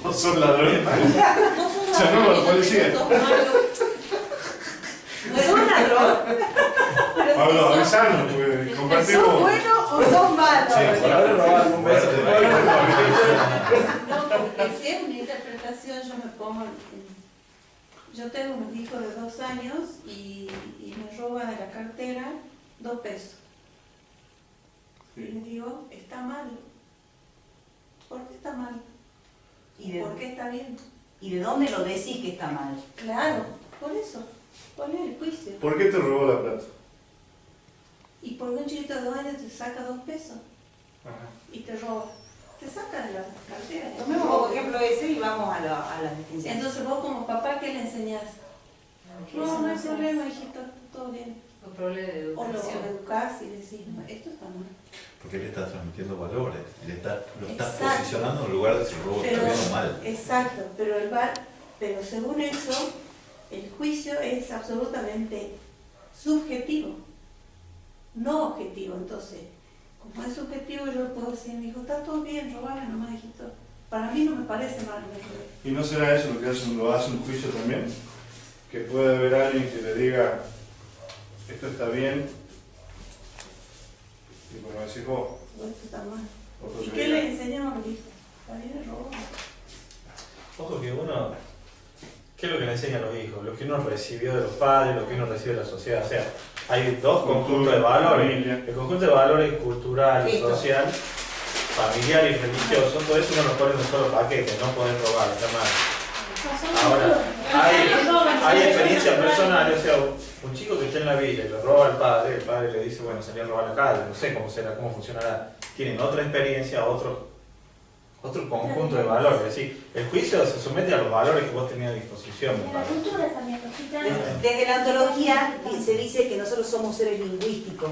No son ladrones. Vos sos Llamemos a la ladrón y policía. sos malo. ¿Sos ladrón? Pero Pablo, si sos- avisanos, pues ¿Sos compartimos. bueno o sos malo? Sí, por haber robado algún beso de No, porque si es una interpretación, yo me pongo yo tengo un hijo de 2 años y me roba de la cartera 2 pesos. Y le digo, está mal. ¿Por qué está mal? ¿Y ¿Por qué está bien? de dónde lo decís que está mal? Claro, por eso. ¿Cuál es el juicio? ¿Por qué te robó la plata? Y porque un chiquito de 2 años te saca 2 pesos Ajá. y te roba. Te saca de la cartera. Tomemos como ejemplo ese y vamos a las distinciones. Entonces vos como papá, ¿qué le enseñás? No, no hay problema, hijito, todo bien. Un problema de O lo educación. educás y decís, no, esto está mal. Porque él está transmitiendo valores, lo está Exacto. posicionando en lugar de si el robo está bien o mal. Exacto, pero según eso, el juicio es absolutamente subjetivo, no objetivo. Entonces, como es subjetivo, yo puedo decir, mi hijo, está todo bien, robame nomás, hijito. Para mí no me parece mal, me robé. ¿Y no será eso lo que lo hace un juicio también? Que puede haber alguien que le diga, esto está bien, y como decís vos, O esto está mal. otro ¿Y que qué diga, le enseñamos a los hijos? Está bien el robo. Ojo que uno, ¿qué es lo que le enseña a los hijos? Lo que uno recibió de los padres, lo que uno recibe de la sociedad. O sea, hay dos conjuntos de valores. familia. El conjunto de valores cultural, Listo. social, familiar y religioso, todo eso uno lo pone en un solo paquete, no poder robar, está mal. Ahora, hay experiencias personales, o sea, un chico que está en la villa y le roba al padre, el padre le dice, bueno, salí a robar la calle, no sé cómo será, cómo funcionará. Tienen otra experiencia, otro conjunto de valores. Es decir, el juicio se somete a los valores que vos tenías a disposición, me En la parece. cultura también, los gitanos. Desde la ontología se dice que nosotros somos seres lingüísticos,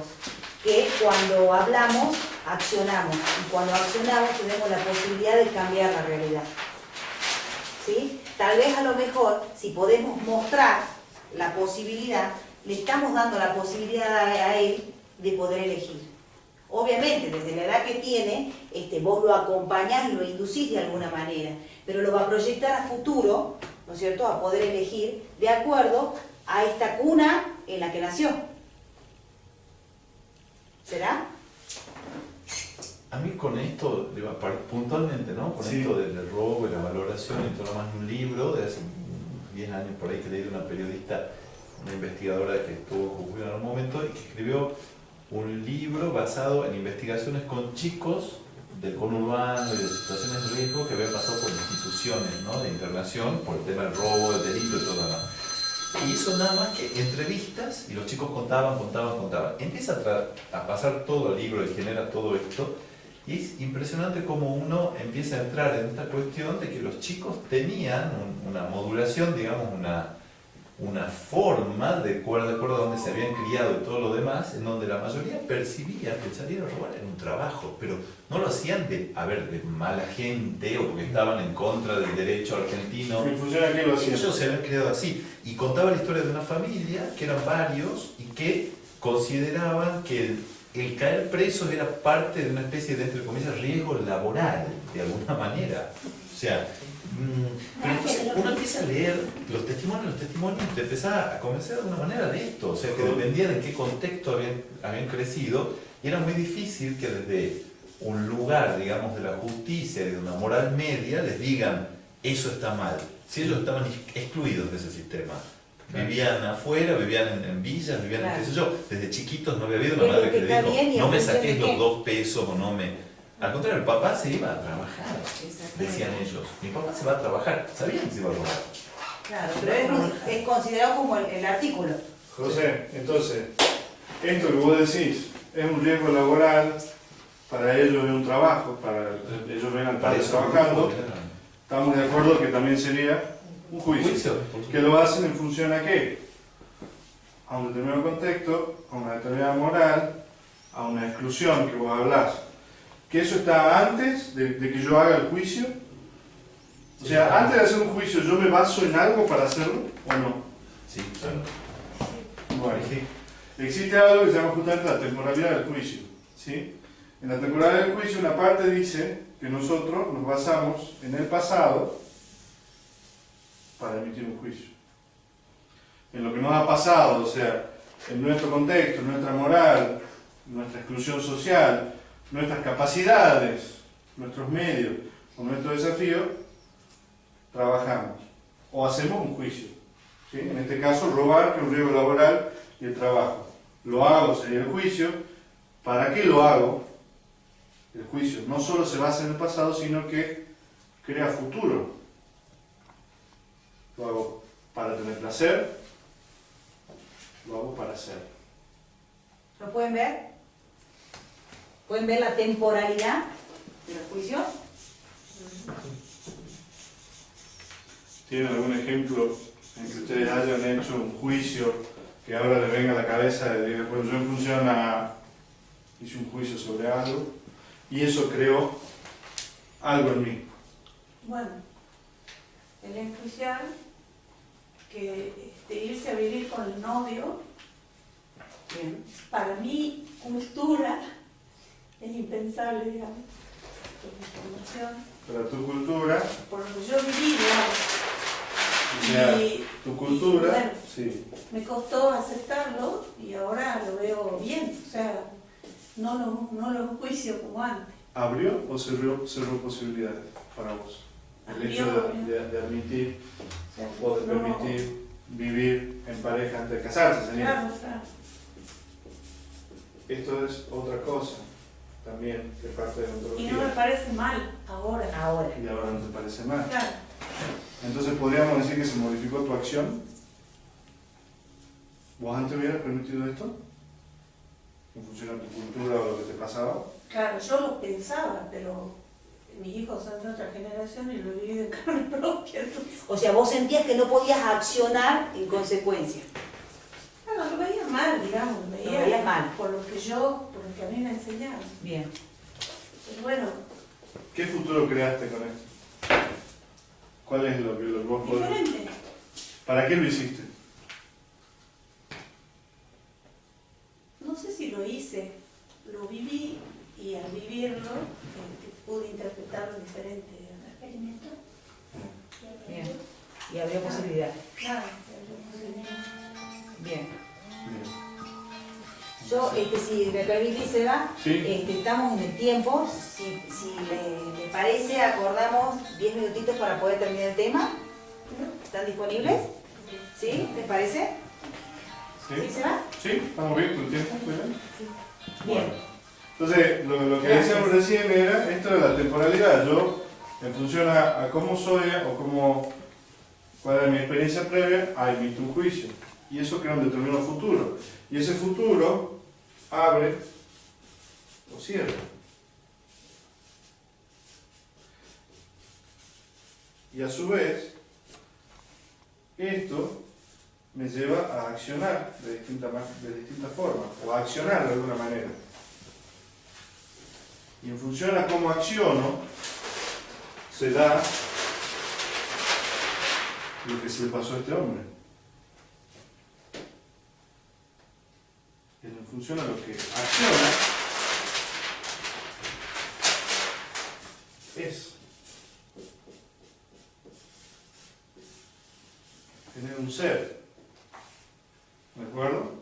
que cuando hablamos, accionamos, y cuando accionamos tenemos la posibilidad de cambiar la realidad. ¿Sí? Tal vez a lo mejor, si podemos mostrar la posibilidad, le estamos dando la posibilidad a él de poder elegir. Obviamente, desde la edad que tiene, vos lo acompañás y lo inducís de alguna manera, pero lo va a proyectar a futuro, ¿no es cierto?, a poder elegir de acuerdo a esta cuna en la que nació. ¿Será? A mí con esto, digo, puntualmente, ¿no? Con Sí. esto del robo y la valoración, y todo más un libro de hace 10 años por ahí que leí de una periodista, una investigadora que estuvo en Jujuy en algún momento y que escribió un libro basado en investigaciones con chicos del conurbano y de situaciones de riesgo que habían pasado por instituciones, ¿no?, de internación por el tema del robo, del delito y todo lo demás. Y hizo nada más que entrevistas y los chicos contaban. Empieza a pasar todo el libro y genera todo esto Y es impresionante cómo uno empieza a entrar en esta cuestión de que los chicos tenían una modulación, digamos, una forma de acuerdo a donde se habían criado y todo lo demás, en donde la mayoría percibía que salir a robar era un trabajo, pero no lo hacían de mala gente o porque estaban en contra del derecho argentino. En función a qué lo hacían. Ellos se habían creado así. Y contaba la historia de una familia, que eran varios, y que consideraban que el caer preso era parte de una especie de, entre comillas, riesgo laboral, de alguna manera. O sea, pero entonces uno empieza a leer los testimonios, y te empezaba a convencer de alguna manera de esto. O sea, que dependía de en qué contexto habían crecido, y era muy difícil que desde un lugar, digamos, de la justicia y de una moral media, les digan, eso está mal. Si ellos estaban excluidos de ese sistema. Vivían afuera, vivían en villas, vivían en qué sé yo. Desde chiquitos no había habido una madre que le dijo, no me saques los 2 pesos o no me... Al contrario, el papá se iba a trabajar, decían ellos. Mi papá se va a trabajar, sabían que se iba a robar. Claro, pero es considerado como el artículo. José, entonces, esto que vos decís es un riesgo laboral, para ellos es un trabajo, para ellos ven al padre trabajando. Estamos de acuerdo que también sería un juicio. ¿Que lo hacen en función a qué? A un determinado contexto, a una determinada moral, a una exclusión que vos hablás. ¿Que eso está antes de que yo haga el juicio? O sea, antes de hacer un juicio, ¿yo me baso en algo para hacerlo o no? Sí, claro. Bueno, existe algo que se llama justamente la temporalidad del juicio, ¿sí? En la temporalidad del juicio, una parte dice que nosotros nos basamos en el pasado para emitir un juicio. En lo que nos ha pasado, o sea, en nuestro contexto, en nuestra moral, nuestra exclusión social, nuestras capacidades, nuestros medios o nuestro desafío, trabajamos o hacemos un juicio. ¿Sí? En este caso, robar, que es un riesgo laboral, y el trabajo. Lo hago, sería el juicio. ¿Para qué lo hago? El juicio no solo se basa en el pasado, sino que crea futuro. Lo hago para tener placer, lo hago para hacer. ¿Lo pueden ver? ¿Pueden ver la temporalidad de los juicios? ¿Tienen algún ejemplo en que ustedes hayan hecho un juicio que ahora les venga a la cabeza de decir, bueno, yo en función a... hice un juicio sobre algo y eso creó algo en mí? Bueno, el enjuiciar que irse a vivir con el novio, Bien. para mi cultura, es impensable, digamos, por mi formación, Para tu cultura, por lo que yo viví, digamos. o sea, Y- tu cultura, y, bueno, sí. me costó aceptarlo y ahora lo veo bien, o sea, no lo juicio como antes. ¿Abrió o cerró posibilidades para vos? El hecho de admitir o de permitir vivir en pareja antes de casarse, señor. Claro, claro. Esto es otra cosa también que parte de la Y no me ontología. parece mal ahora. Ahora. Y ahora no te parece mal. Claro. Entonces podríamos decir que se modificó tu acción. ¿Vos antes hubieras permitido esto? ¿En función a tu cultura o lo que te pasaba? Claro, yo lo pensaba, pero mis hijos son de otra generación y lo he vivido en carne propia. Entonces, O sea, vos sentías que no podías accionar en consecuencia. bueno, lo veía mal, digamos, lo Lo veías mal. por lo que a mí me enseñaron. Bien. Pero bueno, ¿Qué futuro creaste con esto? ¿Cuál es lo que vos podés? diferente. ¿Para qué lo hiciste? No sé si lo hice, lo viví y al vivirlo pude interpretarlo diferente. Experimento. Bien. Y abrió posibilidades. Claro, Bien. Bien. Yo, si me permitís, Seba, Sí. estamos en el tiempo. Si le parece, acordamos 10 minutitos para poder terminar el tema. ¿Están disponibles? ¿Sí? ¿Les parece? ¿Sí? ¿Sí, Seba? ¿Sí? ¿Estamos bien con el tiempo? ¿Muy bien? Bien. Entonces, lo que Gracias. decíamos recién era esto de la temporalidad. Yo, en función a cómo soy o cuál era mi experiencia previa, emito un juicio. Y eso crea un determinado futuro. Y ese futuro abre o cierra. Y a su vez, esto me lleva a accionar de distintas formas, o a accionar de alguna manera. Y en función a cómo acciono, se da lo que se le pasó a este hombre. En función a lo que acciona, es. Tener un ser. ¿De acuerdo?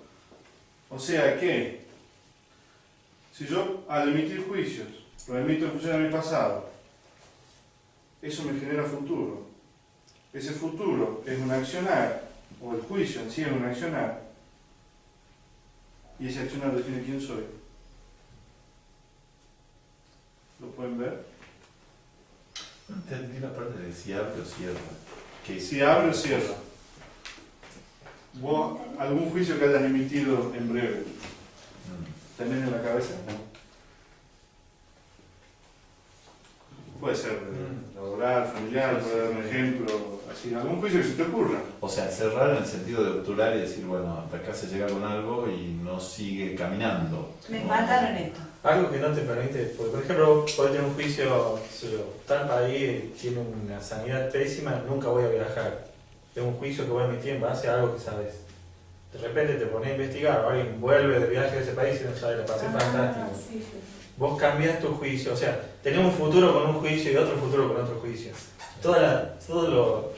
O sea que, si yo al emitir juicios lo emito en función a mi pasado, eso me genera futuro. Ese futuro es un accionar, o el juicio en sí es un accionar, y ese accionar define quién soy. ¿Lo pueden ver? No entendí la parte de si abre o cierra. ¿Qué? Si abre o cierra. ¿Vos algún juicio que hayas emitido en breve? ¿Tenés en la cabeza? Puede ser laboral, familiar, puede dar un ejemplo, así, algún juicio que se te ocurra. O sea, cerrar en el sentido de obturar y decir, bueno, hasta acá se llega con algo y no sigue caminando. Me mataron esto. Algo que no te permite, porque por ejemplo, podés tener un juicio, qué sé yo, tal país tiene una sanidad pésima, nunca voy a viajar. Es un juicio que voy a emitir en base a algo que sabes. De repente te pones a investigar, o alguien vuelve de viaje a ese país y no sabe, la pasé fantástico. Sí. Vos cambias tu juicio, o sea, tenemos un futuro con un juicio y otro futuro con otro juicio. Todo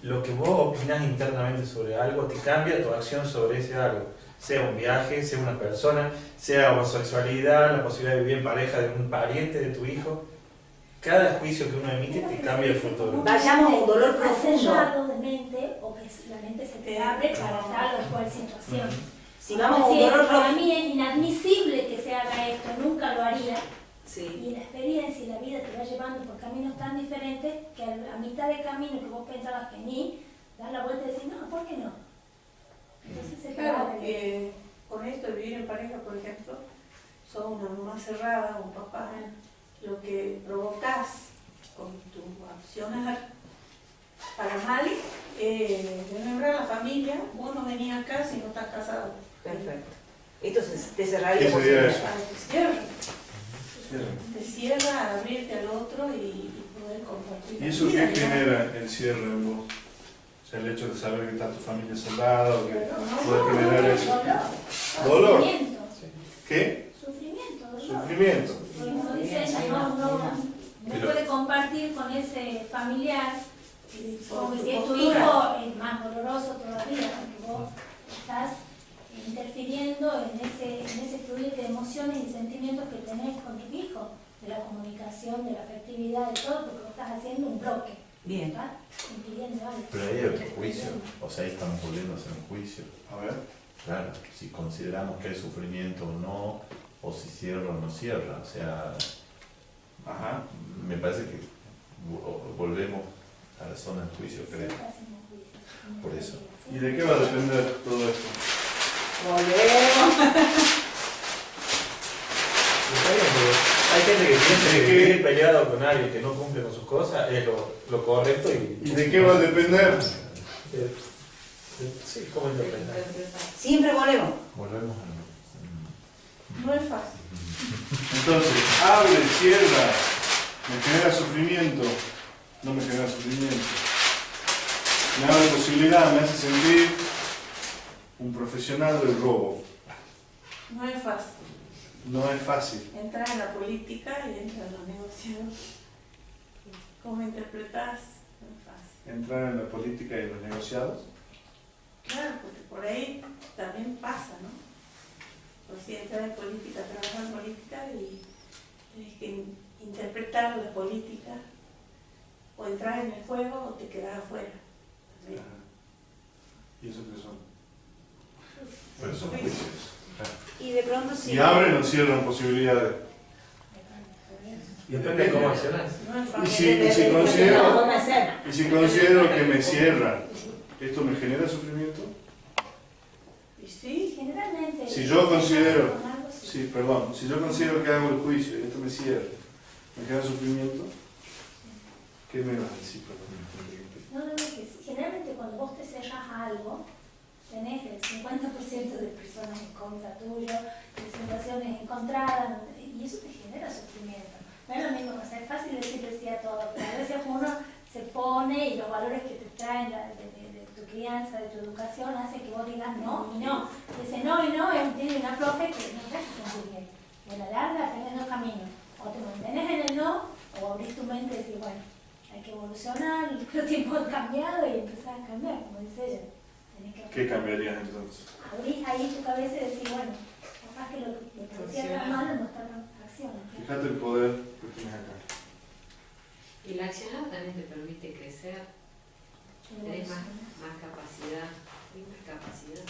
lo que vos opinás internamente sobre algo te cambia tu acción sobre ese algo. Sea un viaje, sea una persona, sea homosexualidad, la posibilidad de vivir en pareja de un pariente de tu hijo. Cada juicio que uno emite te cambia el futuro. Vayamos a un dolor profundo. Cerrado de mente, o que la mente se te abre para tal o cual situación. Si vamos a un Decir, dolor para profundo. mí es inadmisible que se haga esto, nunca lo haría. Sí. Y la experiencia y la vida te va llevando por caminos tan diferentes que a mitad de camino que vos pensabas que ni, das la vuelta y decís, no, ¿por qué no? Entonces se te Claro, abre. con esto de vivir en pareja, por ejemplo, sos una mamá cerrada, un papá, lo que provocas con tu accionar para mal, desmembrar la familia. Vos no venías acá si no estás casado. Perfecto. Esto te cerraría ¿Qué por sería siempre. eso? Te cierra a abrirte al otro y poder compartir. ¿Y eso qué genera el cierre en vos? O sea, el hecho de saber que está tu familia cerrada o que puede generar eso. ¿Dolor? Sufrimiento. ¿Qué? Sufrimiento, dolor. Sufrimiento. Porque como dice ella, no puede compartir con ese familiar, como si es tu hijo, es más doloroso todavía, porque vos estás interfiriendo en ese fluir de emociones y sentimientos que tenés con tu hijo, de la comunicación, de la afectividad, de todo, porque vos estás haciendo un bloque. Bien. ¿Verdad? Impidiendo algo. Pero ahí hay otro juicio. O sea, ahí estamos volviendo a hacer un juicio. A ver. Claro, si consideramos que hay sufrimiento o no, o si cierra o no cierra. O sea, Ajá. me parece que volvemos a la zona del juicio, creo. Por eso. ¿Y de qué va a depender todo esto? Volvemos. Hay gente que piensa que vivir peleado con alguien que no cumple con sus cosas es lo correcto ¿Y de qué va a depender? Sí, ¿cómo interpretar? Siempre volvemos. Volvemos a... No es fácil. Entonces, abre, cierra, me genera sufrimiento, no me genera sufrimiento. Me abre posibilidad, me hace sentir un profesional del robo. No es fácil. No es fácil. Entrar en la política y entrar en los negociados. ¿Cómo interpretás? No es fácil. Entrar en la política y en los negociados. Claro, porque por ahí también pasa, ¿no? Pues si entras en política, trabajas en política y tienes que interpretar la política, o entrar en el juego o te quedas afuera. ¿Sí? Ajá. ¿Y eso qué son? Pero son juicios. Y de pronto sí. Y abren o cierran posibilidades. Depende de cómo accionas. No es Y fácil. si considero que me cierran, ¿esto me genera sufrimiento? Y sí, Generalmente. Si yo considero, con algo, sí. sí, perdón, si yo considero que hago el juicio y esto me cierra, ¿me genera sufrimiento? ¿Qué me vas a decir? No, que generalmente cuando vos te cerrás a algo, tenés el 50% de personas en contra tuyo, de sensaciones encontradas, y eso te genera sufrimiento. No es lo mismo, o sea, es fácil decirle sí a todo, pero a veces uno se pone y los valores que te traen de tu crianza, de tu educación, hacen que vos digas no y no. Y ese no y no es un tiro y una floje que no te hace sentir bien. Y a la larga tenés dos caminos. O te mantenés en el no, o abrís tu mente y decís, bueno, hay que evolucionar, los tiempos han cambiado y empezás a cambiar, como dice ella. Tenés que ¿Qué cambiarías entonces? abrís ahí tu cabeza y decís, bueno, capaz que lo que decía tan mal no está tan acción. Fíjate el poder que tienes acá. Y la accionada también te permite crecer, tenés más capacidad, de entender,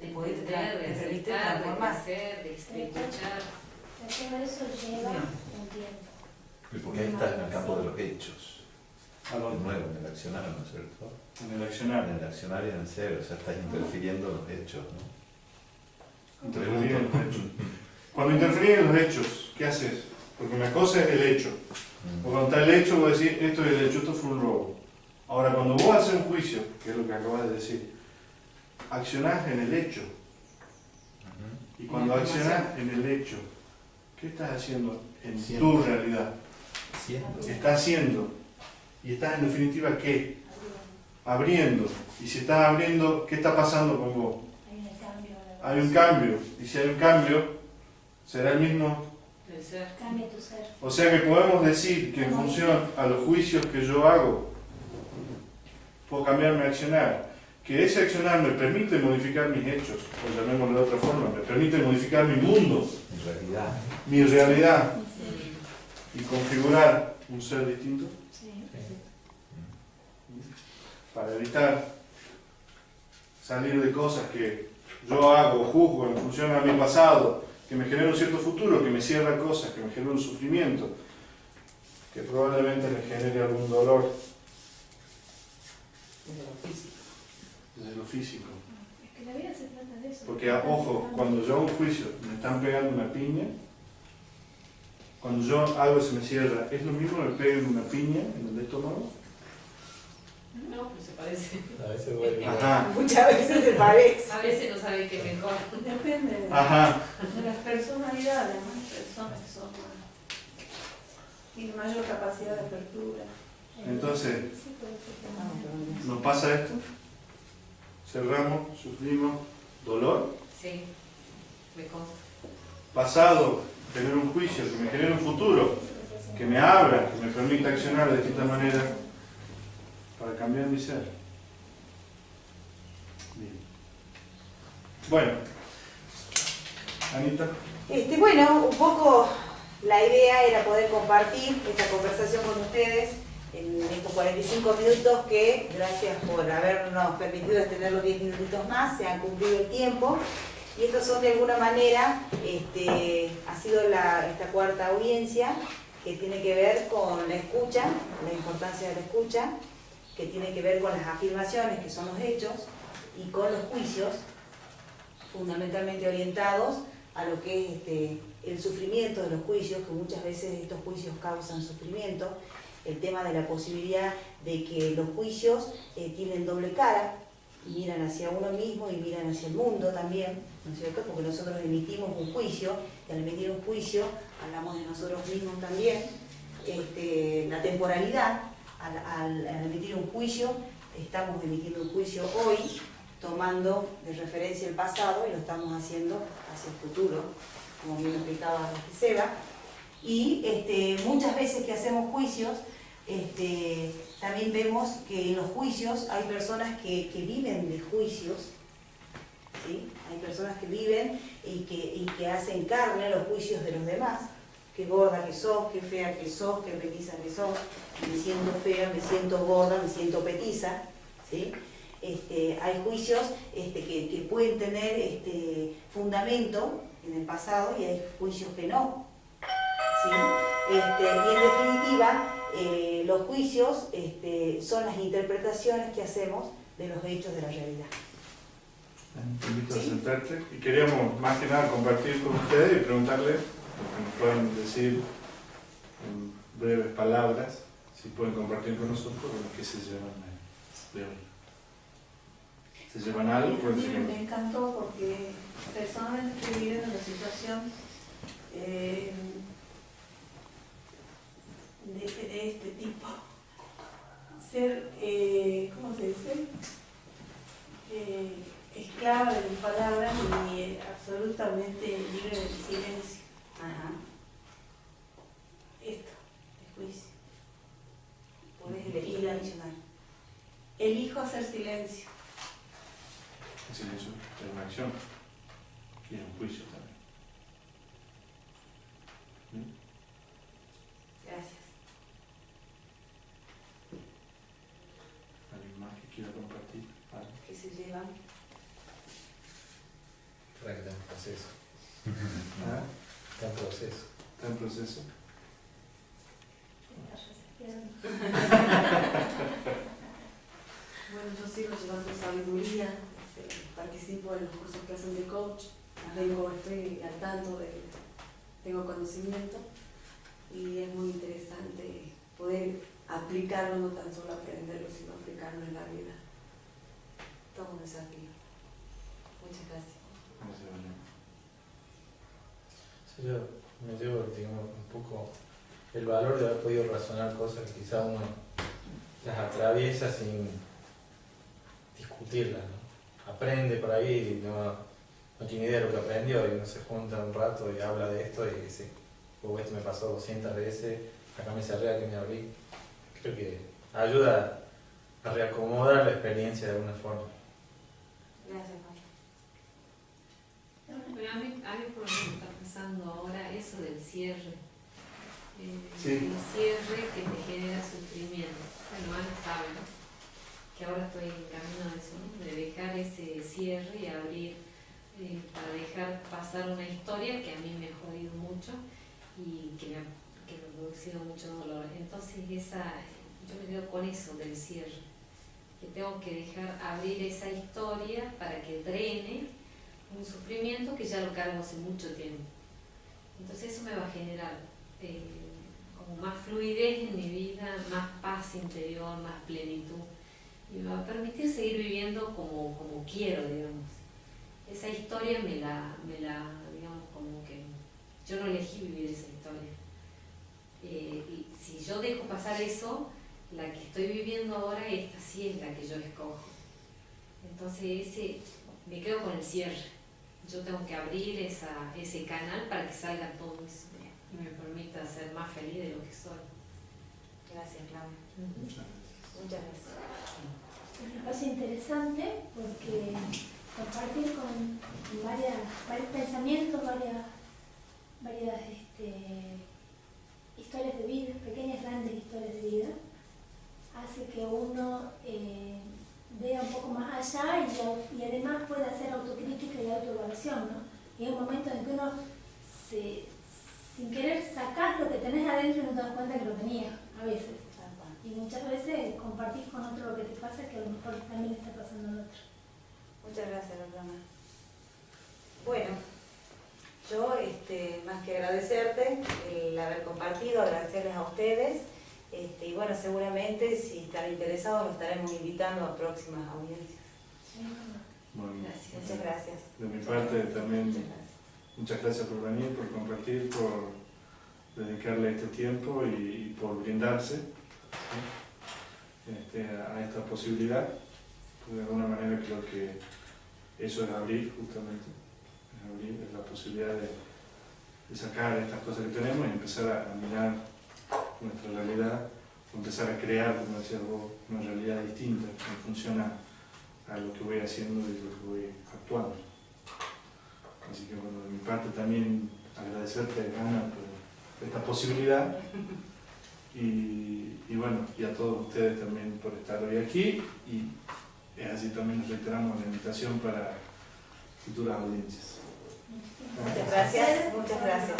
de aceptar, de crecer, de escuchar. Todo eso lleva un tiempo. Y porque ahí estás en el campo de los hechos. ¿A De dónde? nuevo, en el accionar, ¿no es cierto? En el accionar. En el accionar y en el ser, o sea, estás interfiriendo en los hechos, ¿no? Interferir en los hechos. Cuando interferís en los hechos, ¿qué haces? Porque una cosa es el hecho. O cuando está el hecho, vos decís, esto es el hecho, esto fue un robo. Ahora, cuando vos haces un juicio, que es lo que acabas de decir, accionás en el hecho. Y cuando accionás en el hecho, ¿qué estás haciendo en tu realidad? Estás haciendo. Y estás en definitiva, ¿qué? Abriendo. Y si estás abriendo, ¿qué está pasando con vos? Hay un cambio. Y si hay un cambio, será el mismo. El ser. Cambia tu ser. O sea que podemos decir que en función a los juicios que yo hago, puedo cambiar mi accionar. Que ese accionar me permite modificar mis hechos, o llamémoslo de otra forma, me permite modificar mi mundo, mi realidad, y configurar un ser distinto. Para evitar salir de cosas que yo hago, juzgo en función a mi pasado, que me genera un cierto futuro, que me cierra cosas, que me genera un sufrimiento, que probablemente me genere algún dolor desde lo físico. Es que la vida se trata de eso. Porque, ojo, cuando yo hago un juicio, me están pegando una piña, cuando yo algo se me cierra, ¿es lo mismo que me peguen una piña en el estómago? No, pues se parece. A veces duele. Ajá. Muchas veces se parece. A veces no sabe qué mejor. Depende de Ajá. las personalidades, hay personas que son más, tienen mayor capacidad de apertura. Entonces, Sí, puede ser que no. ¿nos pasa esto? Cerramos, sufrimos dolor. Sí, me consta. Pasado, tener un juicio que me genere un futuro, que me abra, que me permita accionar de distintas maneras para cambiar mi ser. Bien. Bueno, Anita. Bueno, un poco la idea era poder compartir esta conversación con ustedes en estos 45 minutos que, gracias por habernos permitido extender los 10 minutitos más, se han cumplido el tiempo. Y estos son de alguna manera, ha sido esta cuarta audiencia que tiene que ver con la escucha, la importancia de la escucha, que tiene que ver con las afirmaciones, que son los hechos, y con los juicios, fundamentalmente orientados a lo que es el sufrimiento de los juicios, que muchas veces estos juicios causan sufrimiento, el tema de la posibilidad de que los juicios tienen doble cara, miran hacia uno mismo y miran hacia el mundo también, ¿no es cierto? Porque nosotros emitimos un juicio, y al emitir un juicio hablamos de nosotros mismos también, la temporalidad, al emitir un juicio, estamos emitiendo un juicio hoy, tomando de referencia el pasado y lo estamos haciendo hacia el futuro, como bien explicaba Seba. Y muchas veces que hacemos juicios, también vemos que en los juicios hay personas que viven de juicios, ¿sí? Hay personas que viven y que hacen carne los juicios de los demás. Qué gorda que sos, qué fea que sos, qué petiza que sos, me siento fea, me siento gorda, me siento petiza, ¿sí? Hay juicios que pueden tener fundamento en el pasado y hay juicios que no, ¿sí? Y en definitiva, los juicios son las interpretaciones que hacemos de los hechos de la realidad. Te invito a sentarte y queríamos más que nada compartir con ustedes y preguntarles lo que nos pueden decir en breves palabras, si pueden compartir con nosotros, bueno, qué se llevan de hoy. ¿Se llevan algo? A mí me encantó porque personalmente estoy viviendo una situación de este tipo. Ser, ¿cómo se dice? Esclava de mis palabras y absolutamente libre del silencio. Ajá. Esto, el juicio. Podés elegir la adicional. Elijo hacer silencio. El silencio es una acción y es un juicio también. ¿Mm? Gracias. ¿Alguien más que quiera compartir? ¿Algo? ¿Qué se llevan? Para que está en proceso. ¿Ah? Está en proceso. ¿Está en proceso? Bueno, yo sigo llevando sabiduría, participo en los cursos que hacen de coach, estoy al tanto, tengo conocimiento y es muy interesante poder aplicarlo, no tan solo aprenderlo, sino aplicarlo en la vida. Todo un desafío. Muchas gracias. Gracias, Valeria. Sí, yo me llevo, digamos, un poco el valor de haber podido razonar cosas que quizá uno las atraviesa sin discutirlas, ¿no? Aprende por ahí y no tiene idea de lo que aprendió y uno se junta un rato y habla de esto y dice, esto me pasó 200 veces, acá me cerré, aquí me abrí. Creo que ayuda a reacomodar la experiencia de alguna forma. Gracias, María. Pero a mí por lo menos me está pasando ahora eso del cierre. Sí. El cierre que te genera sufrimiento. Bueno, Ana sabe, ¿no? Que ahora estoy en camino de eso, ¿no? De dejar ese cierre y abrir, para dejar pasar una historia que a mí me ha jodido mucho y que me ha producido mucho dolor. Entonces yo me quedo con eso del cierre, que tengo que dejar abrir esa historia para que drene un sufrimiento que ya lo cargo hace mucho tiempo. Entonces eso me va a generar como más fluidez en mi vida, más paz interior, más plenitud. Y me va a permitir seguir viviendo como quiero, digamos. Esa historia me la, digamos, como que yo no elegí vivir esa historia. Y si yo dejo pasar eso, la que estoy viviendo ahora, esta sí es la que yo escojo. Entonces me quedo con el cierre. Yo tengo que abrir ese canal para que salga todo eso y me permita ser más feliz de lo que soy. Gracias, Claudia. Muchas gracias. Muchas gracias. Me parece interesante porque compartir con varios pensamientos, varias historias de vida, pequeñas, grandes historias de vida, hace que uno vea un poco más allá y además pueda hacer autocrítica y autoevaluación, ¿no? Y hay un momento en que uno sin querer sacás lo que tenés adentro y no te das cuenta que lo tenías a veces. Y muchas veces compartís con otro lo que te pasa que a lo mejor también está pasando en otro. Muchas gracias, Rosana. Bueno, yo más que agradecerte el haber compartido, agradecerles a ustedes. Y bueno, seguramente si están interesados nos estaremos invitando a próximas audiencias. Bueno, Gracias. Muchas gracias. De mi parte también, Muchas gracias. muchas gracias por venir, por compartir, por dedicarle este tiempo y por brindarse, ¿sí? A esta posibilidad. De alguna manera creo que eso es abrir, justamente, es la posibilidad de sacar estas cosas que tenemos y empezar a mirar nuestra realidad, empezar a crear, como decías vos, una realidad distinta en función a lo que voy haciendo y lo que voy actuando. Así que bueno, de mi parte también agradecerte, Ana, por esta posibilidad y bueno, y a todos ustedes también por estar hoy aquí y así también nos reiteramos la invitación para futuras audiencias. Muchas gracias. Muchas gracias.